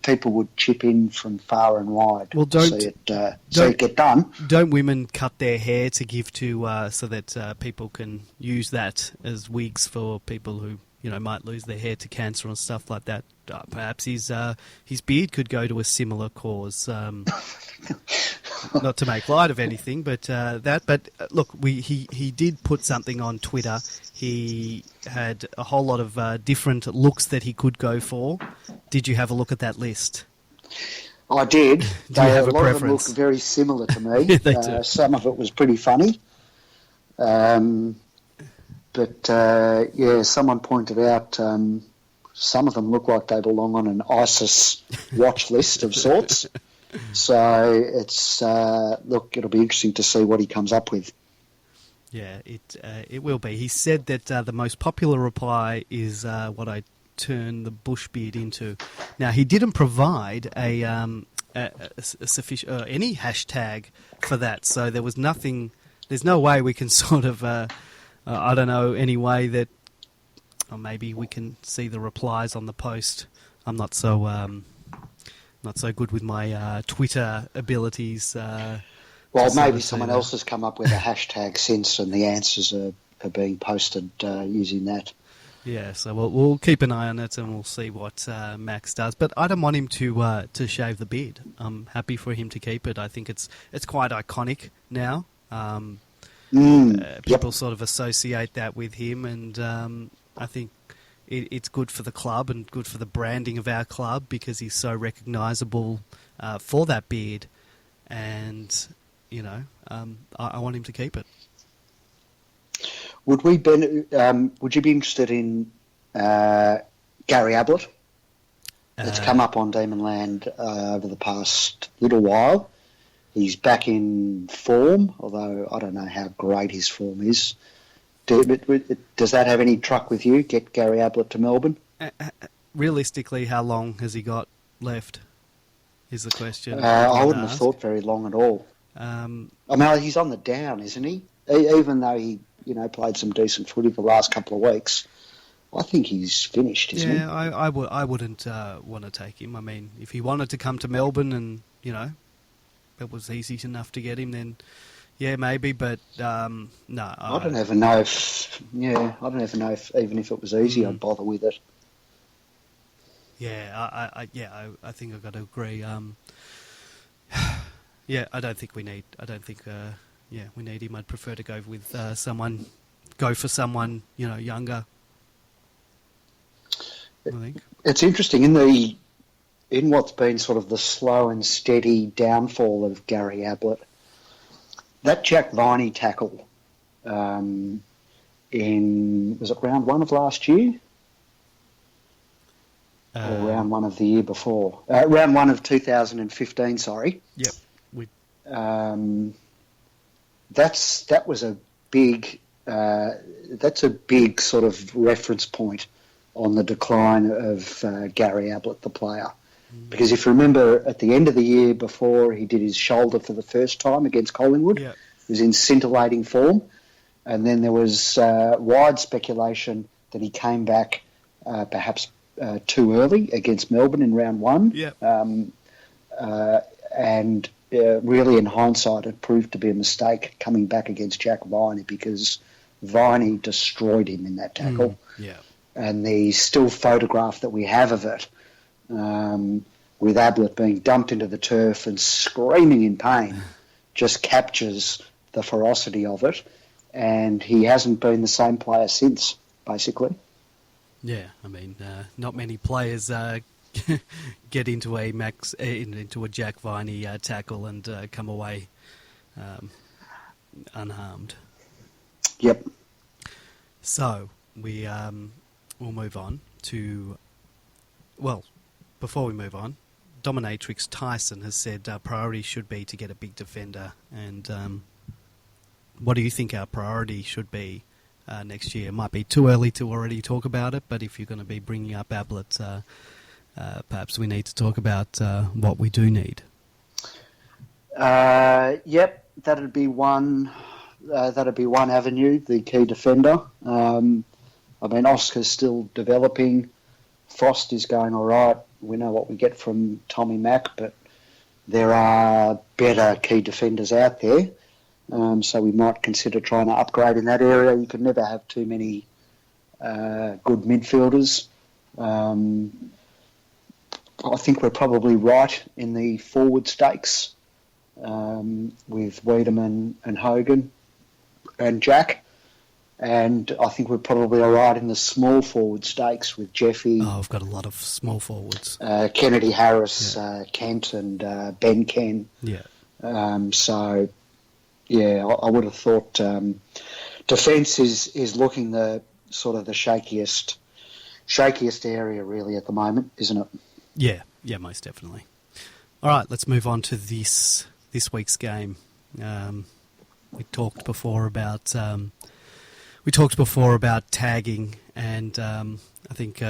People would chip in from far and wide to see it get done. Don't women cut their hair to give to so that people can use that as wigs for people who might lose their hair to cancer and stuff like that? Perhaps his beard could go to a similar cause. Not to make light of anything, but look, he did put something on Twitter. He had a whole lot of different looks that he could go for. Did you have a look at that list? I did. Do you have a lot preference? of them look very similar to me. Yeah, they do. Some of it was pretty funny. Someone pointed out some of them look like they belong on an ISIS watch list of sorts. So it's it'll be interesting to see what he comes up with. Yeah, it will be. He said that the most popular reply is what I turn the bush beard into. Now, he didn't provide a sufficient any hashtag for that, so there was nothing. There's no way we can sort of I don't know, any way that, or maybe we can see the replies on the post. I'm not so good with my Twitter abilities. Well, maybe someone else has come up with a hashtag since, and the answers are being posted using that. Yeah, so we'll keep an eye on it, and we'll see what Max does. But I don't want him to shave the beard. I'm happy for him to keep it. I think it's quite iconic now. People sort of associate that with him, and I think it's good for the club and good for the branding of our club because he's so recognisable for that beard, and I want him to keep it. Would you be interested in Gary Ablett? It's come up on Demonland over the past little while. He's back in form, although I don't know how great his form is. Does that have any truck with you? Get Gary Ablett to Melbourne? Realistically, how long has he got left? Is the question. I wouldn't have thought very long at all. I mean, he's on the down, isn't he? Even though he, played some decent footy the last couple of weeks, I think he's finished, isn't he? Yeah, I wouldn't want to take him. I mean, if he wanted to come to Melbourne and it was easy enough to get him, then yeah, maybe. But no, I don't even know if even if it was easy, I'd bother with it. Yeah, I think I've got to agree. Yeah, I don't think we need. We need him. I'd prefer to go with go for someone younger. I think it's interesting in what's been sort of the slow and steady downfall of Gary Ablett. That Jack Viney tackle was it round 1 of last year? Or round 1 of the year before? Round 1 of 2015, sorry. Yep. That was a big that's a big sort of reference point on the decline of Gary Ablett, the player. Because if you remember, at the end of the year before he did his shoulder for the first time against Collingwood, yep. He was in scintillating form. And then there was wide speculation that he came back perhaps too early against Melbourne in round 1. Yep. And really, in hindsight, it proved to be a mistake coming back against Jack Viney because Viney destroyed him in that tackle. Yeah. And the still photograph that we have of it, with Ablett being dumped into the turf and screaming in pain, just captures the ferocity of it. And he hasn't been the same player since, basically. Yeah, I mean, not many players get into a Jack Viney tackle and come away unharmed. Yep. So we'll move on to. Well, before we move on, Dominatrix Tyson has said our priority should be to get a big defender. And what do you think our priority should be next year? It might be too early to already talk about it, but if you're going to be bringing up Ablett, perhaps we need to talk about what we do need. Yep, that'd be one. That'd be one avenue. The key defender. I mean, Oscar's still developing. Frost is going all right. We know what we get from Tommy Mack, but there are better key defenders out there. So we might consider trying to upgrade in that area. You can never have too many good midfielders. I think we're probably right in the forward stakes with Wiedemann and Hogan and Jack. And I think we're probably all right in the small forward stakes with Jeffy. Oh, I've got a lot of small forwards. Kennedy Harris, Kent and Ben Ken. Yeah. So, yeah, I would have thought defence is looking the sort of the shakiest area really at the moment, isn't it? Yeah, most definitely. All right, let's move on to this week's game. We talked before about tagging, and I think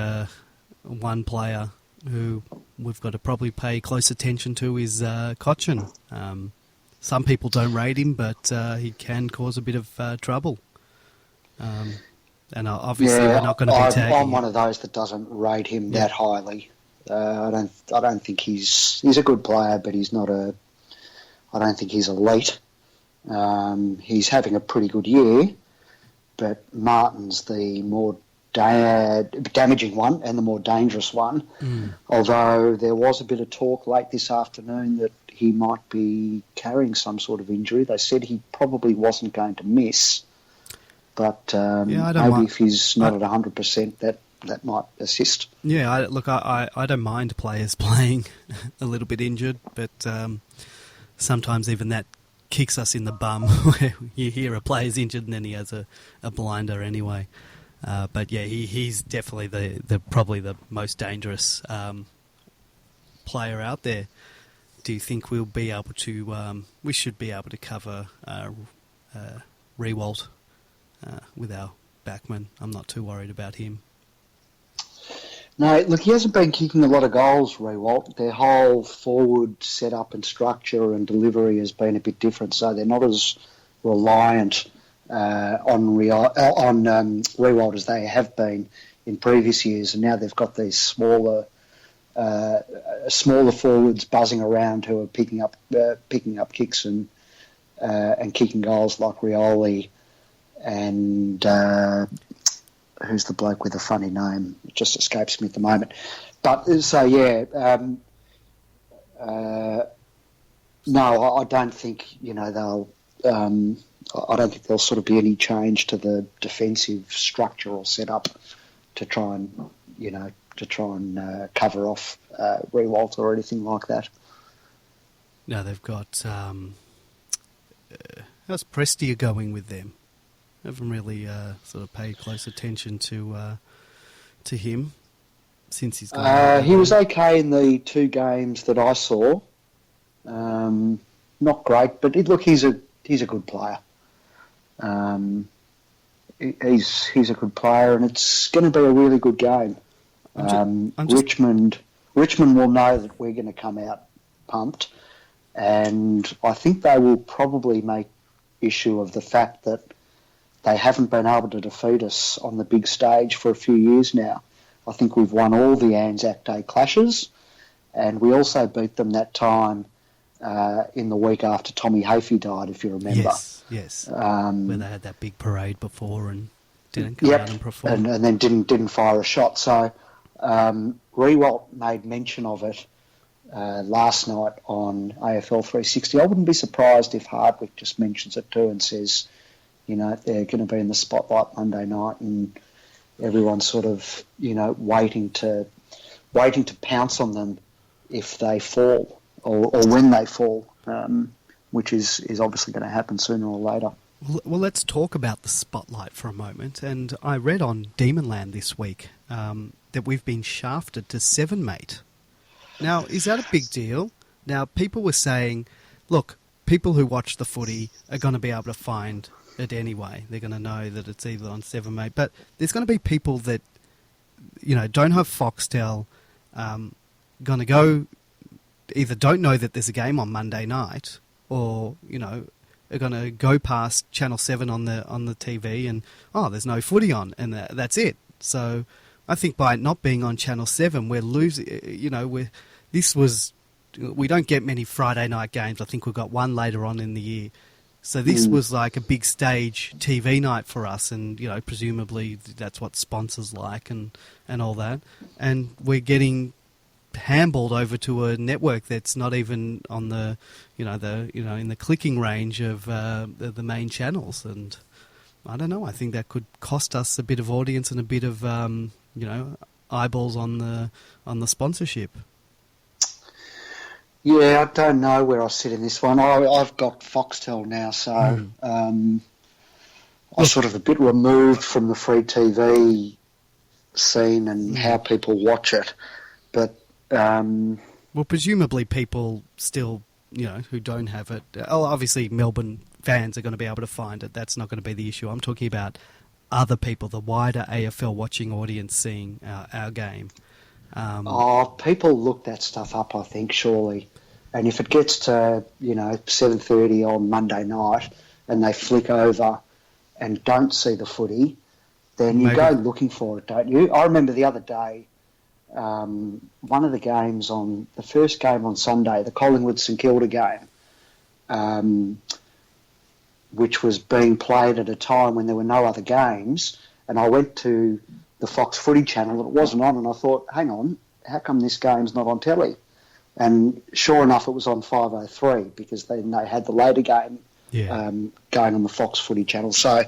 one player who we've got to probably pay close attention to is Cochin. Some people don't rate him, but he can cause a bit of trouble. And obviously we're not going to be tagging. I'm one of those that doesn't rate him that highly. I don't think he's a good player, but he's not I don't think he's elite. He's having a pretty good year, but Martin's the more damaging one and the more dangerous one. Although there was a bit of talk late this afternoon that he might be carrying some sort of injury. They said he probably wasn't going to miss, but maybe if he's not at 100%, that might assist. Yeah, I don't mind players playing a little bit injured, but sometimes even that kicks us in the bum where you hear a player's injured and then he has a blinder anyway. But yeah, he's definitely the probably the most dangerous player out there. Do you think we'll be able to? We should be able to cover Rewalt with our backman. I'm not too worried about him. No, look, he hasn't been kicking a lot of goals, Rewalt. Their whole forward setup and structure and delivery has been a bit different, so they're not as reliant on Rewalt as they have been in previous years, and now they've got these smaller smaller forwards buzzing around who are picking up kicks and kicking goals like Rioli and who's the bloke with a funny name? It just escapes me at the moment. But so no, I don't think they'll. I don't think there'll sort of be any change to the defensive structure or setup to try and cover off Rewalt or anything like that. No, they've got. How's Prestia going with them? I haven't really sort of paid close attention to him since he's gone. He was okay in the 2 games that I saw. Not great, but he's a good player. He's a good player, and it's going to be a really good game. Richmond will know that we're going to come out pumped, and I think they will probably make issue of the fact that they haven't been able to defeat us on the big stage for a few years now. I think we've won all the Anzac Day clashes, and we also beat them that time in the week after Tommy Hafey died, if you remember. Yes. Where they had that big parade before and didn't come out and perform. And then didn't fire a shot. So Rewalt made mention of it last night on AFL 360. I wouldn't be surprised if Hardwick just mentions it too and says, they're going to be in the spotlight Monday night, and everyone's sort of, waiting to pounce on them if they fall or when they fall, which is obviously going to happen sooner or later. Well, let's talk about the spotlight for a moment. And I read on Demonland this week that we've been shafted to 7, mate. Now, is that a big deal? Now, people were saying, look, people who watch the footy are going to be able to find it anyway. They're going to know that it's either on 7, mate. But there's going to be people that, don't have Foxtel, going to go, either don't know that there's a game on Monday night, or, are going to go past Channel 7 on the TV and, there's no footy on, and that's it. So I think by it not being on Channel 7, we're losing, we don't get many Friday night games. I think we've got one later on in the year. So this was like a big stage TV night for us, and, presumably that's what sponsors like and all that. And we're getting handballed over to a network that's not even on the, in the clicking range of the main channels. And I don't know, I think that could cost us a bit of audience and a bit of, eyeballs on the sponsorship. Yeah, I don't know where I sit in this one. I've got Foxtel now, so I'm sort of a bit removed from the free TV scene and how people watch it. But well, presumably people still, who don't have it. Obviously, Melbourne fans are going to be able to find it. That's not going to be the issue. I'm talking about other people, the wider AFL watching audience seeing our game. People look that stuff up, I think, surely. And if it gets to, 7:30 on Monday night and they flick over and don't see the footy, then you go looking for it, don't you? I remember the other day, one of the first game on Sunday, the Collingwood-St Kilda game, which was being played at a time when there were no other games, and I went to the Fox Footy channel and it wasn't on, and I thought, hang on, how come this game's not on telly? And sure enough, it was on 5:03 because then they had the later game going on the Fox Footy channel. So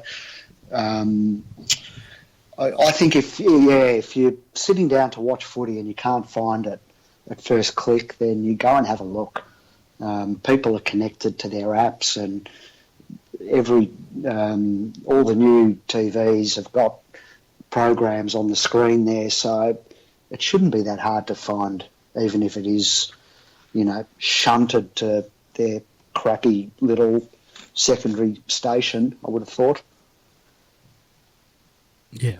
I think if you're sitting down to watch footy and you can't find it at first click, then you go and have a look. People are connected to their apps, and all the new TVs have got programs on the screen there, so it shouldn't be that hard to find, even if it is, shunted to their crappy little secondary station, I would have thought. Yeah.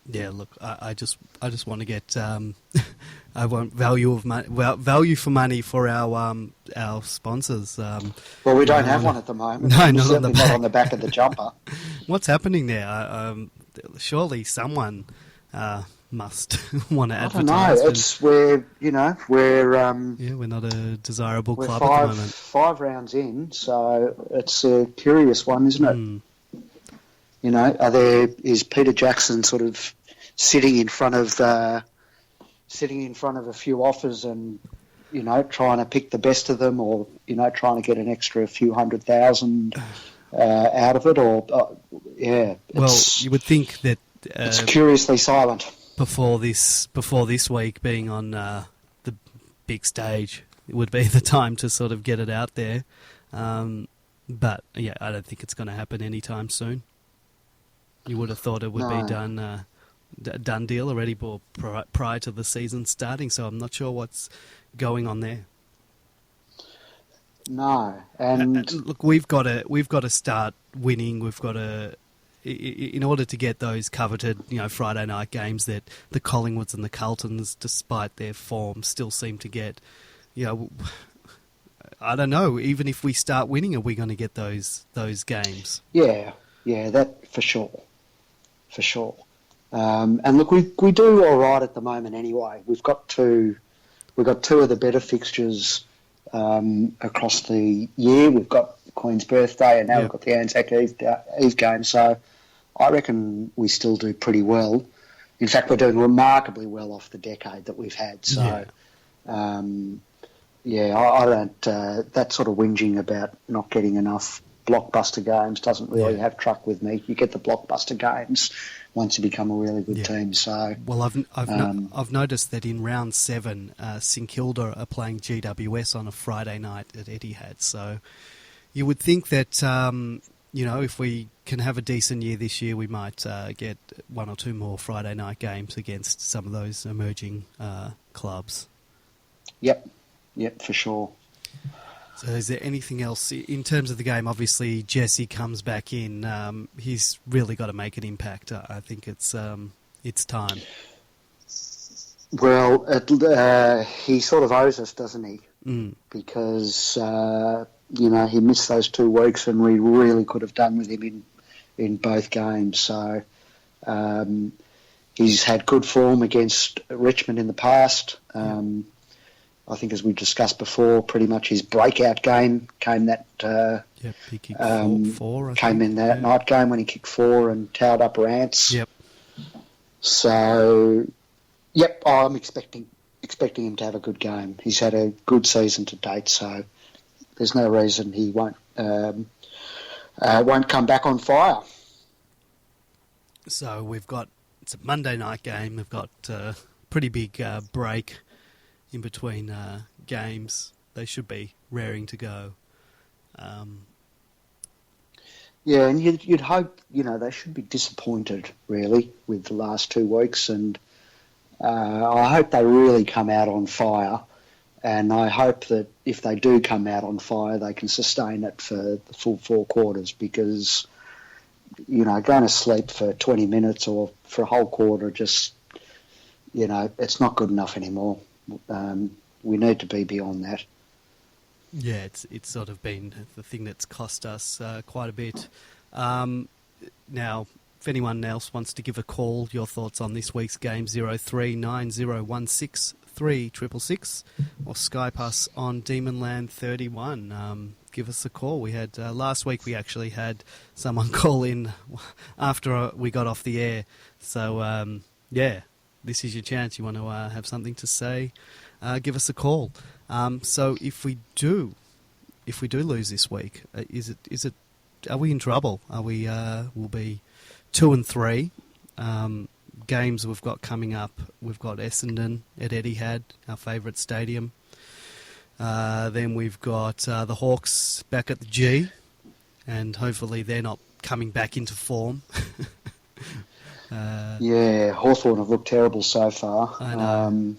Yeah, look, I just want to get I want value for money for our sponsors. Well, we don't have one at the moment. No, not on the back of the jumper. What's happening there? Surely someone must want to I don't advertise. know. It's we're We're not a desirable we're club at the moment. five rounds in, so it's a curious one, isn't it? Mm. Is Peter Jackson sort of sitting in front of a few offers and trying to pick the best of them, or trying to get an extra few 100,000 out of it, or yeah. Well, you would think that it's curiously silent before this week being on the big stage, it would be the time to sort of get it out there. But yeah, I don't think it's going to happen anytime soon. You would have thought it would be done deal already prior to the season starting. So I'm not sure what's going on there. No, and look, we've got to start winning. We've got to, in order to get those coveted, Friday night games that the Collingwoods and the Carltons, despite their form, still seem to get. I don't know. Even if we start winning, are we going to get those games? Yeah, that for sure. And look, we do all right at the moment anyway. We've got two of the better fixtures across the year. We've got Queen's Birthday, and now we've got the Anzac Eve game. So I reckon we still do pretty well. In fact, we're doing remarkably well off the decade that we've had. So, I don't. That sort of whinging about not getting enough blockbuster games doesn't really have truck with me. You get the blockbuster games once you become a really good team. So, well, I've noticed that in round 7, St Kilda are playing GWS on a Friday night at Etihad. So, you would think that if we can have a decent year this year, we might get one or two more Friday night games against some of those emerging clubs. Yep, for sure. So is there anything else in terms of the game? Obviously, Jesse comes back in. He's really got to make an impact. I think it's time. Well, he sort of owes us, doesn't he? Mm. Because he missed those 2 weeks, and we really could have done with him in both games. So he's had good form against Richmond in the past. I think, as we discussed before, pretty much his breakout game came that he kicked four, came in that night game when he kicked 4 and towed up Rance. Yep. So, I'm expecting him to have a good game. He's had a good season to date, so there's no reason he won't come back on fire. So it's a Monday night game. We've got a pretty big break in between games. They should be raring to go. And you'd hope, they should be disappointed, really, with the last 2 weeks, and I hope they really come out on fire, and I hope that if they do come out on fire, they can sustain it for the full 4 quarters, because, going to sleep for 20 minutes or for a whole quarter, just, it's not good enough anymore. We need to be beyond that. Yeah, it's sort of been the thing that's cost us quite a bit. Now, if anyone else wants to give a call, your thoughts on this week's game, 0390163666, or Skype us on Demonland 31. Give us a call. We had last week. We actually had someone call in after we got off the air. So this is your chance. You want to have something to say? Give us a call. So if we do lose this week, are we in trouble? We'll be 2-3. Games we've got coming up. We've got Essendon at Etihad, our favourite stadium. Then we've got the Hawks back at the G, and hopefully they're not coming back into form. Hawthorn have looked terrible so far. I know.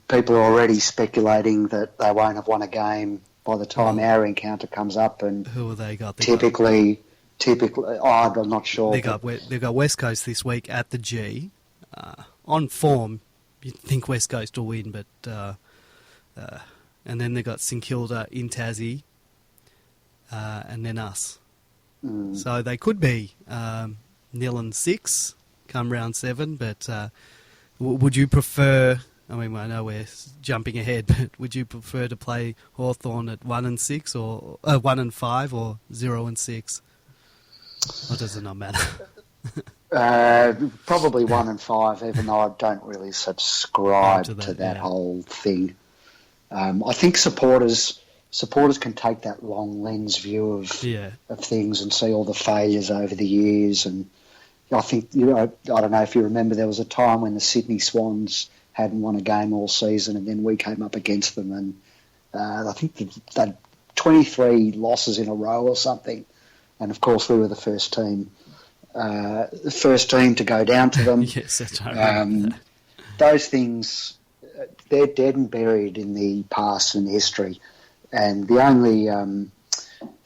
People are already speculating that they won't have won a game by the time our encounter comes up. And who have they got? Typically, I'm not sure. They've got West Coast this week at the G. On form, you'd think West Coast will win, but and then they've got St Kilda in Tassie, and then us. So they could be 0-6 come round 7. But would you prefer? I mean, I know we're jumping ahead, but would you prefer to play Hawthorn at 1 and 6, or 1 and 5, or 0 and 6? Or does it not matter? Probably 1 and 5, even though I don't really subscribe to that whole thing. I think supporters can take that long lens view of things and see all the failures over the years. And I think, I don't know if you remember, there was a time when the Sydney Swans hadn't won a game all season, and then we came up against them, and I think they'd 23 losses in a row or something. And of course, we were the first team to go down to them. Yes, that's right. Those things, they're dead and buried in the past and history. And the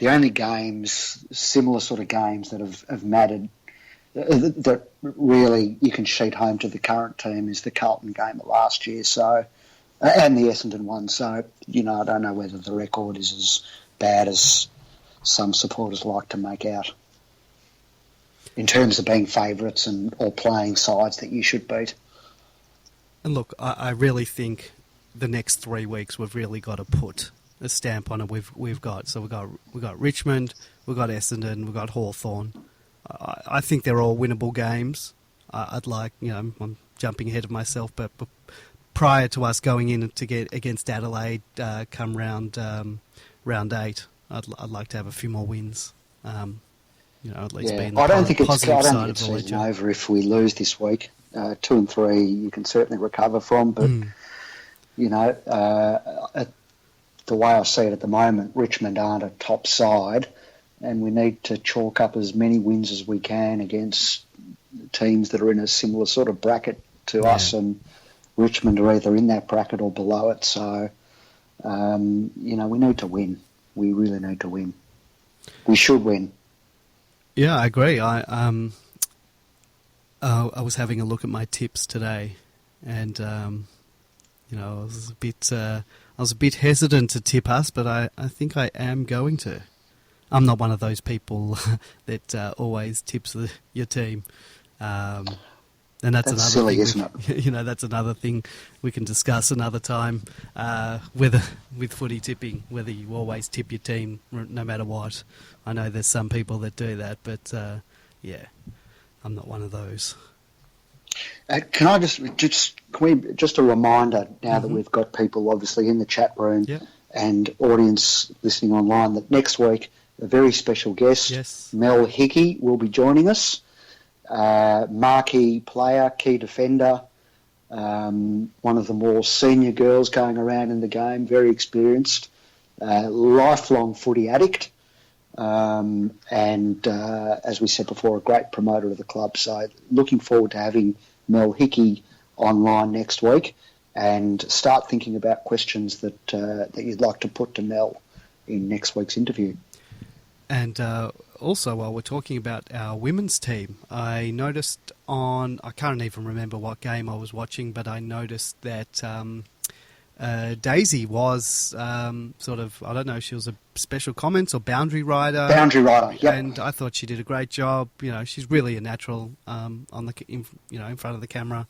only games, similar sort of games that have mattered, that really you can sheet home to the current team, is the Carlton game of last year. So, and the Essendon one. So, I don't know whether the record is as bad as some supporters like to make out, in terms of being favourites or playing sides that you should beat. And look, I really think the next 3 weeks we've really got to put a stamp on it. We've got Richmond, we've got Essendon, we've got Hawthorn. I think they're all winnable games. I'd like, I'm jumping ahead of myself, but prior to us going in to get against Adelaide come round 8, I'd like to have a few more wins. At least be in the I don't think it's season over if we lose this week. 2 and 3 you can certainly recover from, but the way I see it at the moment, Richmond aren't a top side, and we need to chalk up as many wins as we can against teams that are in a similar sort of bracket to us, and Richmond are either in that bracket or below it. So, we need to win. We really need to win. We should win. Yeah, I agree. I was having a look at my tips today, and I was a bit hesitant to tip us, but I think I am going to. I'm not one of those people that always tips your team. And that's another silly, thing, isn't it? That's another thing we can discuss another time. Whether with footy tipping, whether you always tip your team no matter what. I know there's some people that do that, but I'm not one of those. Can I just a reminder now that we've got people obviously in the chat room and audience listening online, that next week a very special guest, Mel Hickey, will be joining us. Marquee player, key defender, one of the more senior girls going around in the game, very experienced, lifelong footy addict, and as we said before, a great promoter of the club. So looking forward to having Mel Hickey online next week, and start thinking about questions that you'd like to put to Mel in next week's interview. And also, while we're talking about our women's team, I noticed I can't even remember what game I was watching, but I noticed that Daisy was sort of, I don't know if she was a special comments or boundary rider. Boundary rider, yep. And I thought she did a great job. She's really a natural in front of the camera.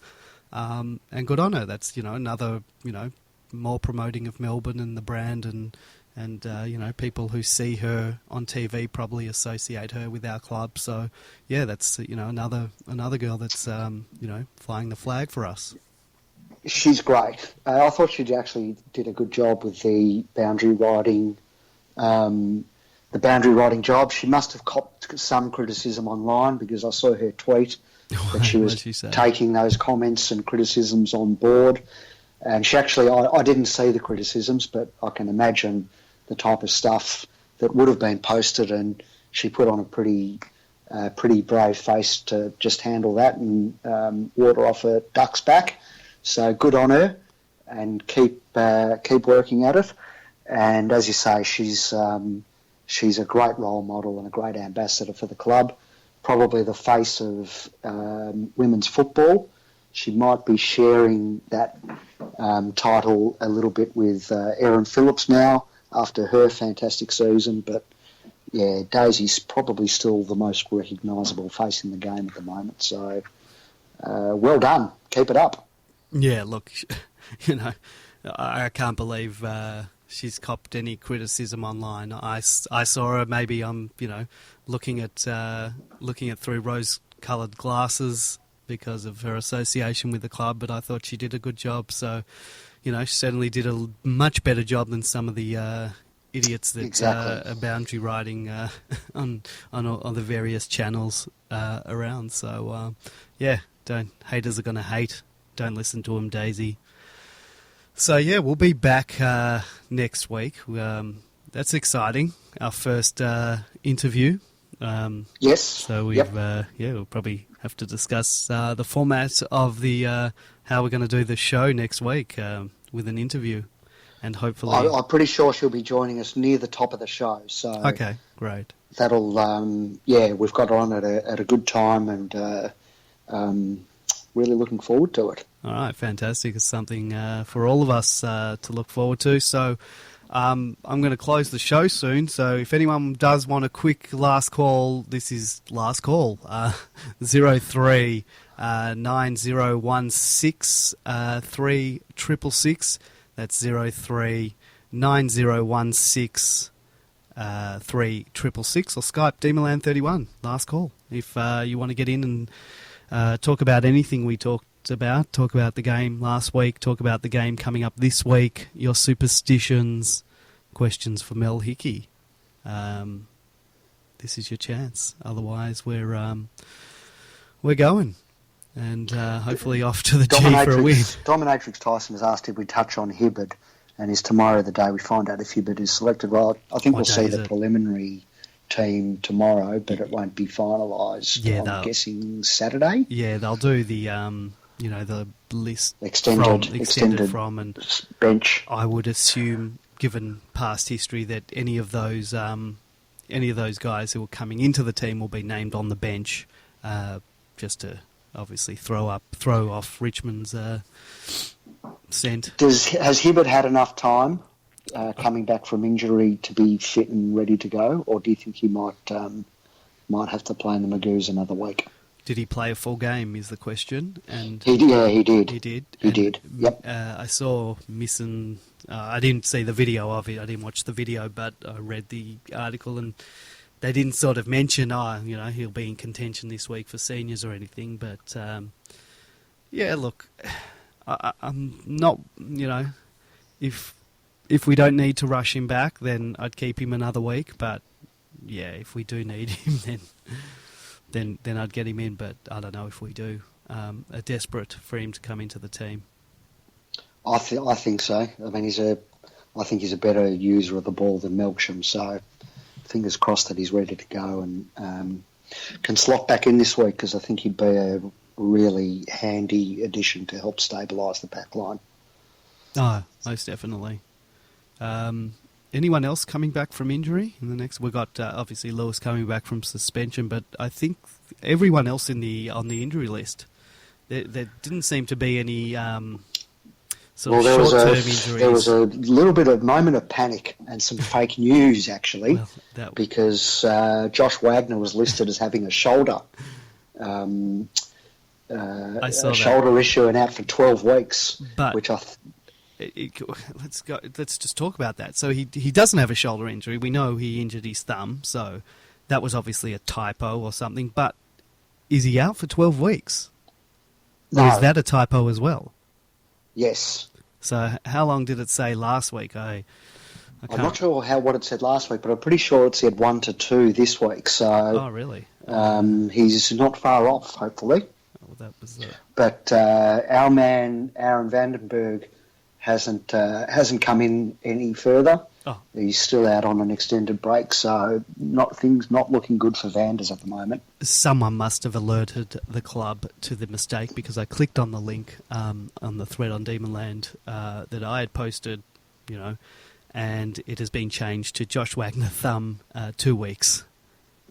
And good on her. That's, another, more promoting of Melbourne and the brand, and people who see her on TV probably associate her with our club. So, that's, another girl that's, flying the flag for us. She's great. I thought she actually did a good job with the boundary riding job. She must have copped some criticism online, because I saw her tweet that she was taking those comments and criticisms on board. And she actually, I didn't see the criticisms, but I can imagine the type of stuff that would have been posted, and she put on a pretty brave face to just handle that and water off her duck's back. So good on her, and keep working at it. And as you say, she's a great role model and a great ambassador for the club. Probably the face of women's football. She might be sharing that title a little bit with Erin Phillips now, after her fantastic season, but Daisy's probably still the most recognisable face in the game at the moment. So well done. Keep it up. Yeah, look, I can't believe she's copped any criticism online. I saw her. Maybe I'm, looking at through rose-coloured glasses because of her association with the club. But I thought she did a good job. So, she certainly did a much better job than some of the idiots that are boundary riding on all the various channels around. So, haters are going to hate. Don't listen to them, Daisy. So, yeah, we'll be back next week. That's exciting. Our first interview. Yes. So we'll probably have to discuss the format of the how we're going to do the show next week with an interview, and hopefully I'm pretty sure she'll be joining us near the top of the show. So okay, great. That'll we've got her on at a good time, and really looking forward to it. All right, fantastic. It's something for all of us to look forward to. So I'm going to close the show soon. So if anyone does want a quick last call, this is last call. 03 9016 3666. That's 03 9016 3666, or Skype Demonland31. Last call. If you want to get in and talk about anything we talked about, talk about the game last week, talk about the game coming up this week, your superstitions, questions for Mel Hickey. This is your chance. Otherwise, we're going, and hopefully off to the G for a win. Dominatrix Tyson has asked if we touch on Hibberd, and is tomorrow the day we find out if Hibberd is selected. Well, I think we'll see the preliminary team tomorrow, but it won't be finalised. Yeah, I'm guessing Saturday. Yeah, they'll do the the list extended from and bench. I would assume, given past history, that any of those guys who are coming into the team will be named on the bench, just to obviously throw off Richmond's scent. Has Hibberd had enough time coming back from injury to be fit and ready to go, or do you think he might have to play in the Magoos another week? Did he play a full game, is the question. And he did. He did? He did, yep. I saw missing... I didn't see the video of it. I didn't watch the video, but I read the article, and they didn't sort of mention, he'll be in contention this week for seniors or anything. But, look, I'm not, if we don't need to rush him back, then I'd keep him another week. But, yeah, if we do need him, then I'd get him in, but I don't know if we do. Desperate for him to come into the team. I think so. I mean, I think he's a better user of the ball than Melksham, so fingers crossed that he's ready to go and can slot back in this week, because I think he'd be a really handy addition to help stabilise the back line. Oh, most definitely. Anyone else coming back from injury in the next? We've got obviously Lewis coming back from suspension, but I think everyone else on the injury list, there didn't seem to be any short-term injuries. There was a little bit of moment of panic and some fake news, actually, because Josh Wagner was listed as having a shoulder shoulder issue and out for 12 weeks, which I... Let's just talk about that. So he doesn't have a shoulder injury. We know he injured his thumb, so that was obviously a typo or something. But is he out for 12 weeks? No. Or is that a typo as well? Yes. So how long did it say last week? I'm not sure what it said last week, but I'm pretty sure it said 1 to 2 this week. So oh, really? He's not far off, hopefully. Oh, that was But our man Aaron Vandenberg hasn't come in any further. Oh. He's still out on an extended break, so things not looking good for Vanders at the moment. Someone must have alerted the club to the mistake, because I clicked on the link on the thread on Demonland that I had posted, and it has been changed to Josh Wagner thumb 2 weeks.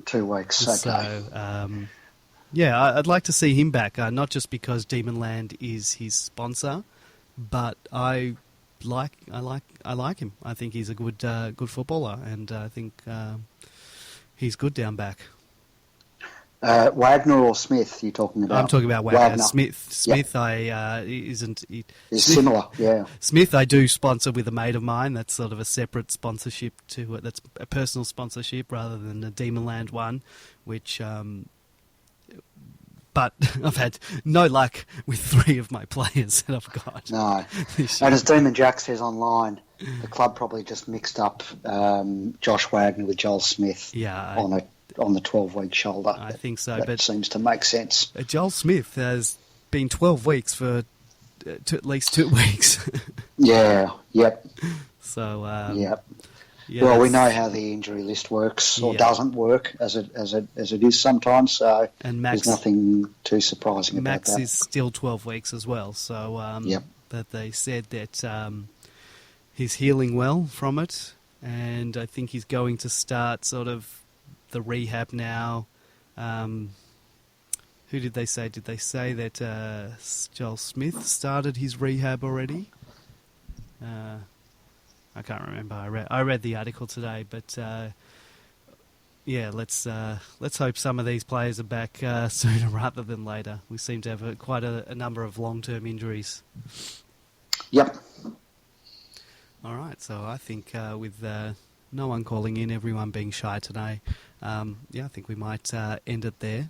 2 weeks, okay. So, I'd like to see him back, not just because Demonland is his sponsor, but I like him. I think he's a good footballer, and I think he's good down back. Wagner or Smith? You're talking about? I'm talking about Wagner. Smith, Yep. Is similar. Yeah. Smith, I do sponsor with a mate of mine. That's sort of a separate sponsorship to it. That's a personal sponsorship rather than a Demonland one, which. But I've had no luck with 3 of my players that I've got. No. this And year. as Demon Jack says online, the club probably just mixed up Josh Wagner with Joel Smith Yeah, on the 12-week shoulder. I think so. That But seems to make sense. Joel Smith has been 12 weeks for at least 2 weeks. Yeah. Yep. So Yep. yeah, Well, we know that's- how the injury list works or Yeah. doesn't work as it is sometimes. So and Max there's nothing too surprising Max about that. is still 12 weeks as well. So Yep. that they said that he's healing well from it, and I think he's going to start sort of the rehab now. Who did they say? Did they say that Joel Smith started his rehab already? I can't remember. I read the article today, but yeah, let's hope some of these players are back sooner rather than later. We seem to have quite a number of long-term injuries. Yep. All right, so I think with no one calling in, everyone being shy today, I think we might end it there.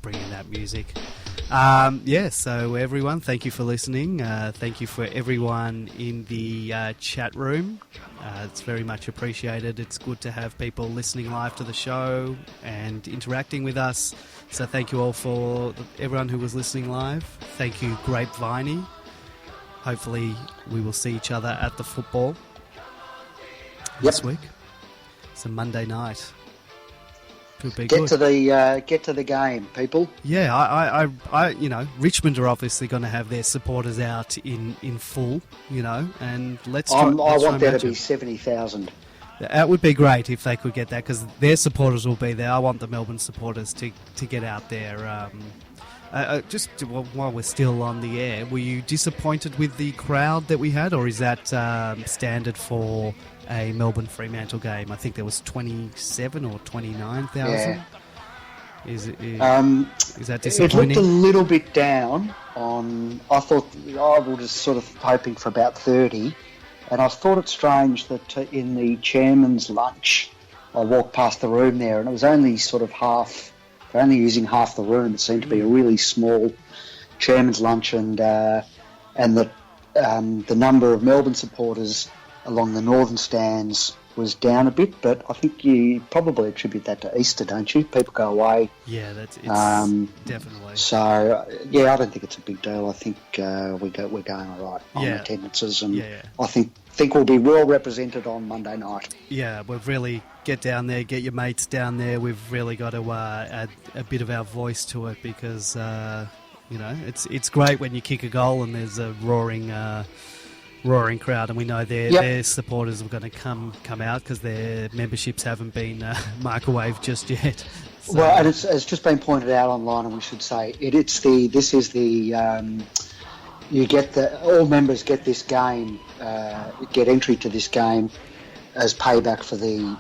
Bring in that music. So everyone, thank you for listening. Thank you for everyone in the chat room. It's very much appreciated. It's good to have people listening live to the show and interacting with us. So thank you all for everyone who was listening live. Thank you, Grapeviney. Hopefully we will see each other at the football this week. It's a Monday night. Could be good. Get to the game, people. Yeah, I Richmond are obviously going to have their supporters out in full, and let's try. I let's want try there to and be 70,000. That would be great if they could get that, because their supporters will be there. I want the Melbourne supporters to get out there. Just while we're still on the air, were you disappointed with the crowd that we had, or is that standard for a Melbourne Fremantle game? I think there was 27 or 29,000. Yeah. Is that It disappointing? looked a little bit down on. I thought I was sort of hoping for about 30, and I thought it strange that in the chairman's lunch, I walked past the room there, and it was only sort of half. They're only using half the room. It seemed to be a really small chairman's lunch, and the number of Melbourne supporters along the northern stands was down a bit, but I think you probably attribute that to Easter, don't you? People go away. Yeah, it's definitely. So, yeah, I don't think it's a big deal. I think we're going all right on attendances, and I think we'll be well represented on Monday night. Yeah, we've really get down there, get your mates down there. We've really got to add a bit of our voice to it, because it's great when you kick a goal and there's a roaring crowd, and we know their supporters are going to come out, because their memberships haven't been microwaved just yet. So. Well, and it's just been pointed out online, and we should say all members get this game, get entry to this game as payback for the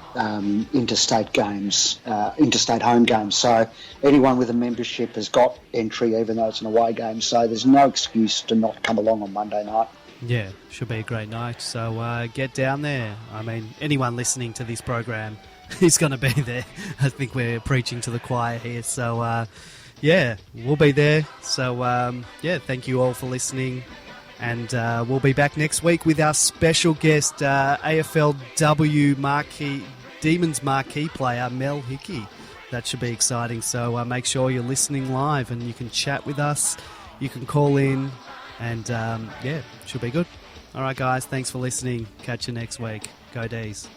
interstate games, interstate home games. So anyone with a membership has got entry, even though it's an away game. So there's no excuse to not come along on Monday night. Yeah, should be a great night. So get down there. I mean, anyone listening to this program is going to be there. I think we're preaching to the choir here. So, we'll be there. So, thank you all for listening. And we'll be back next week with our special guest, AFLW Demons marquee player, Mel Hickey. That should be exciting. So make sure you're listening live, and you can chat with us. You can call in. And, should be good. All right, guys, thanks for listening. Catch you next week. Go D's.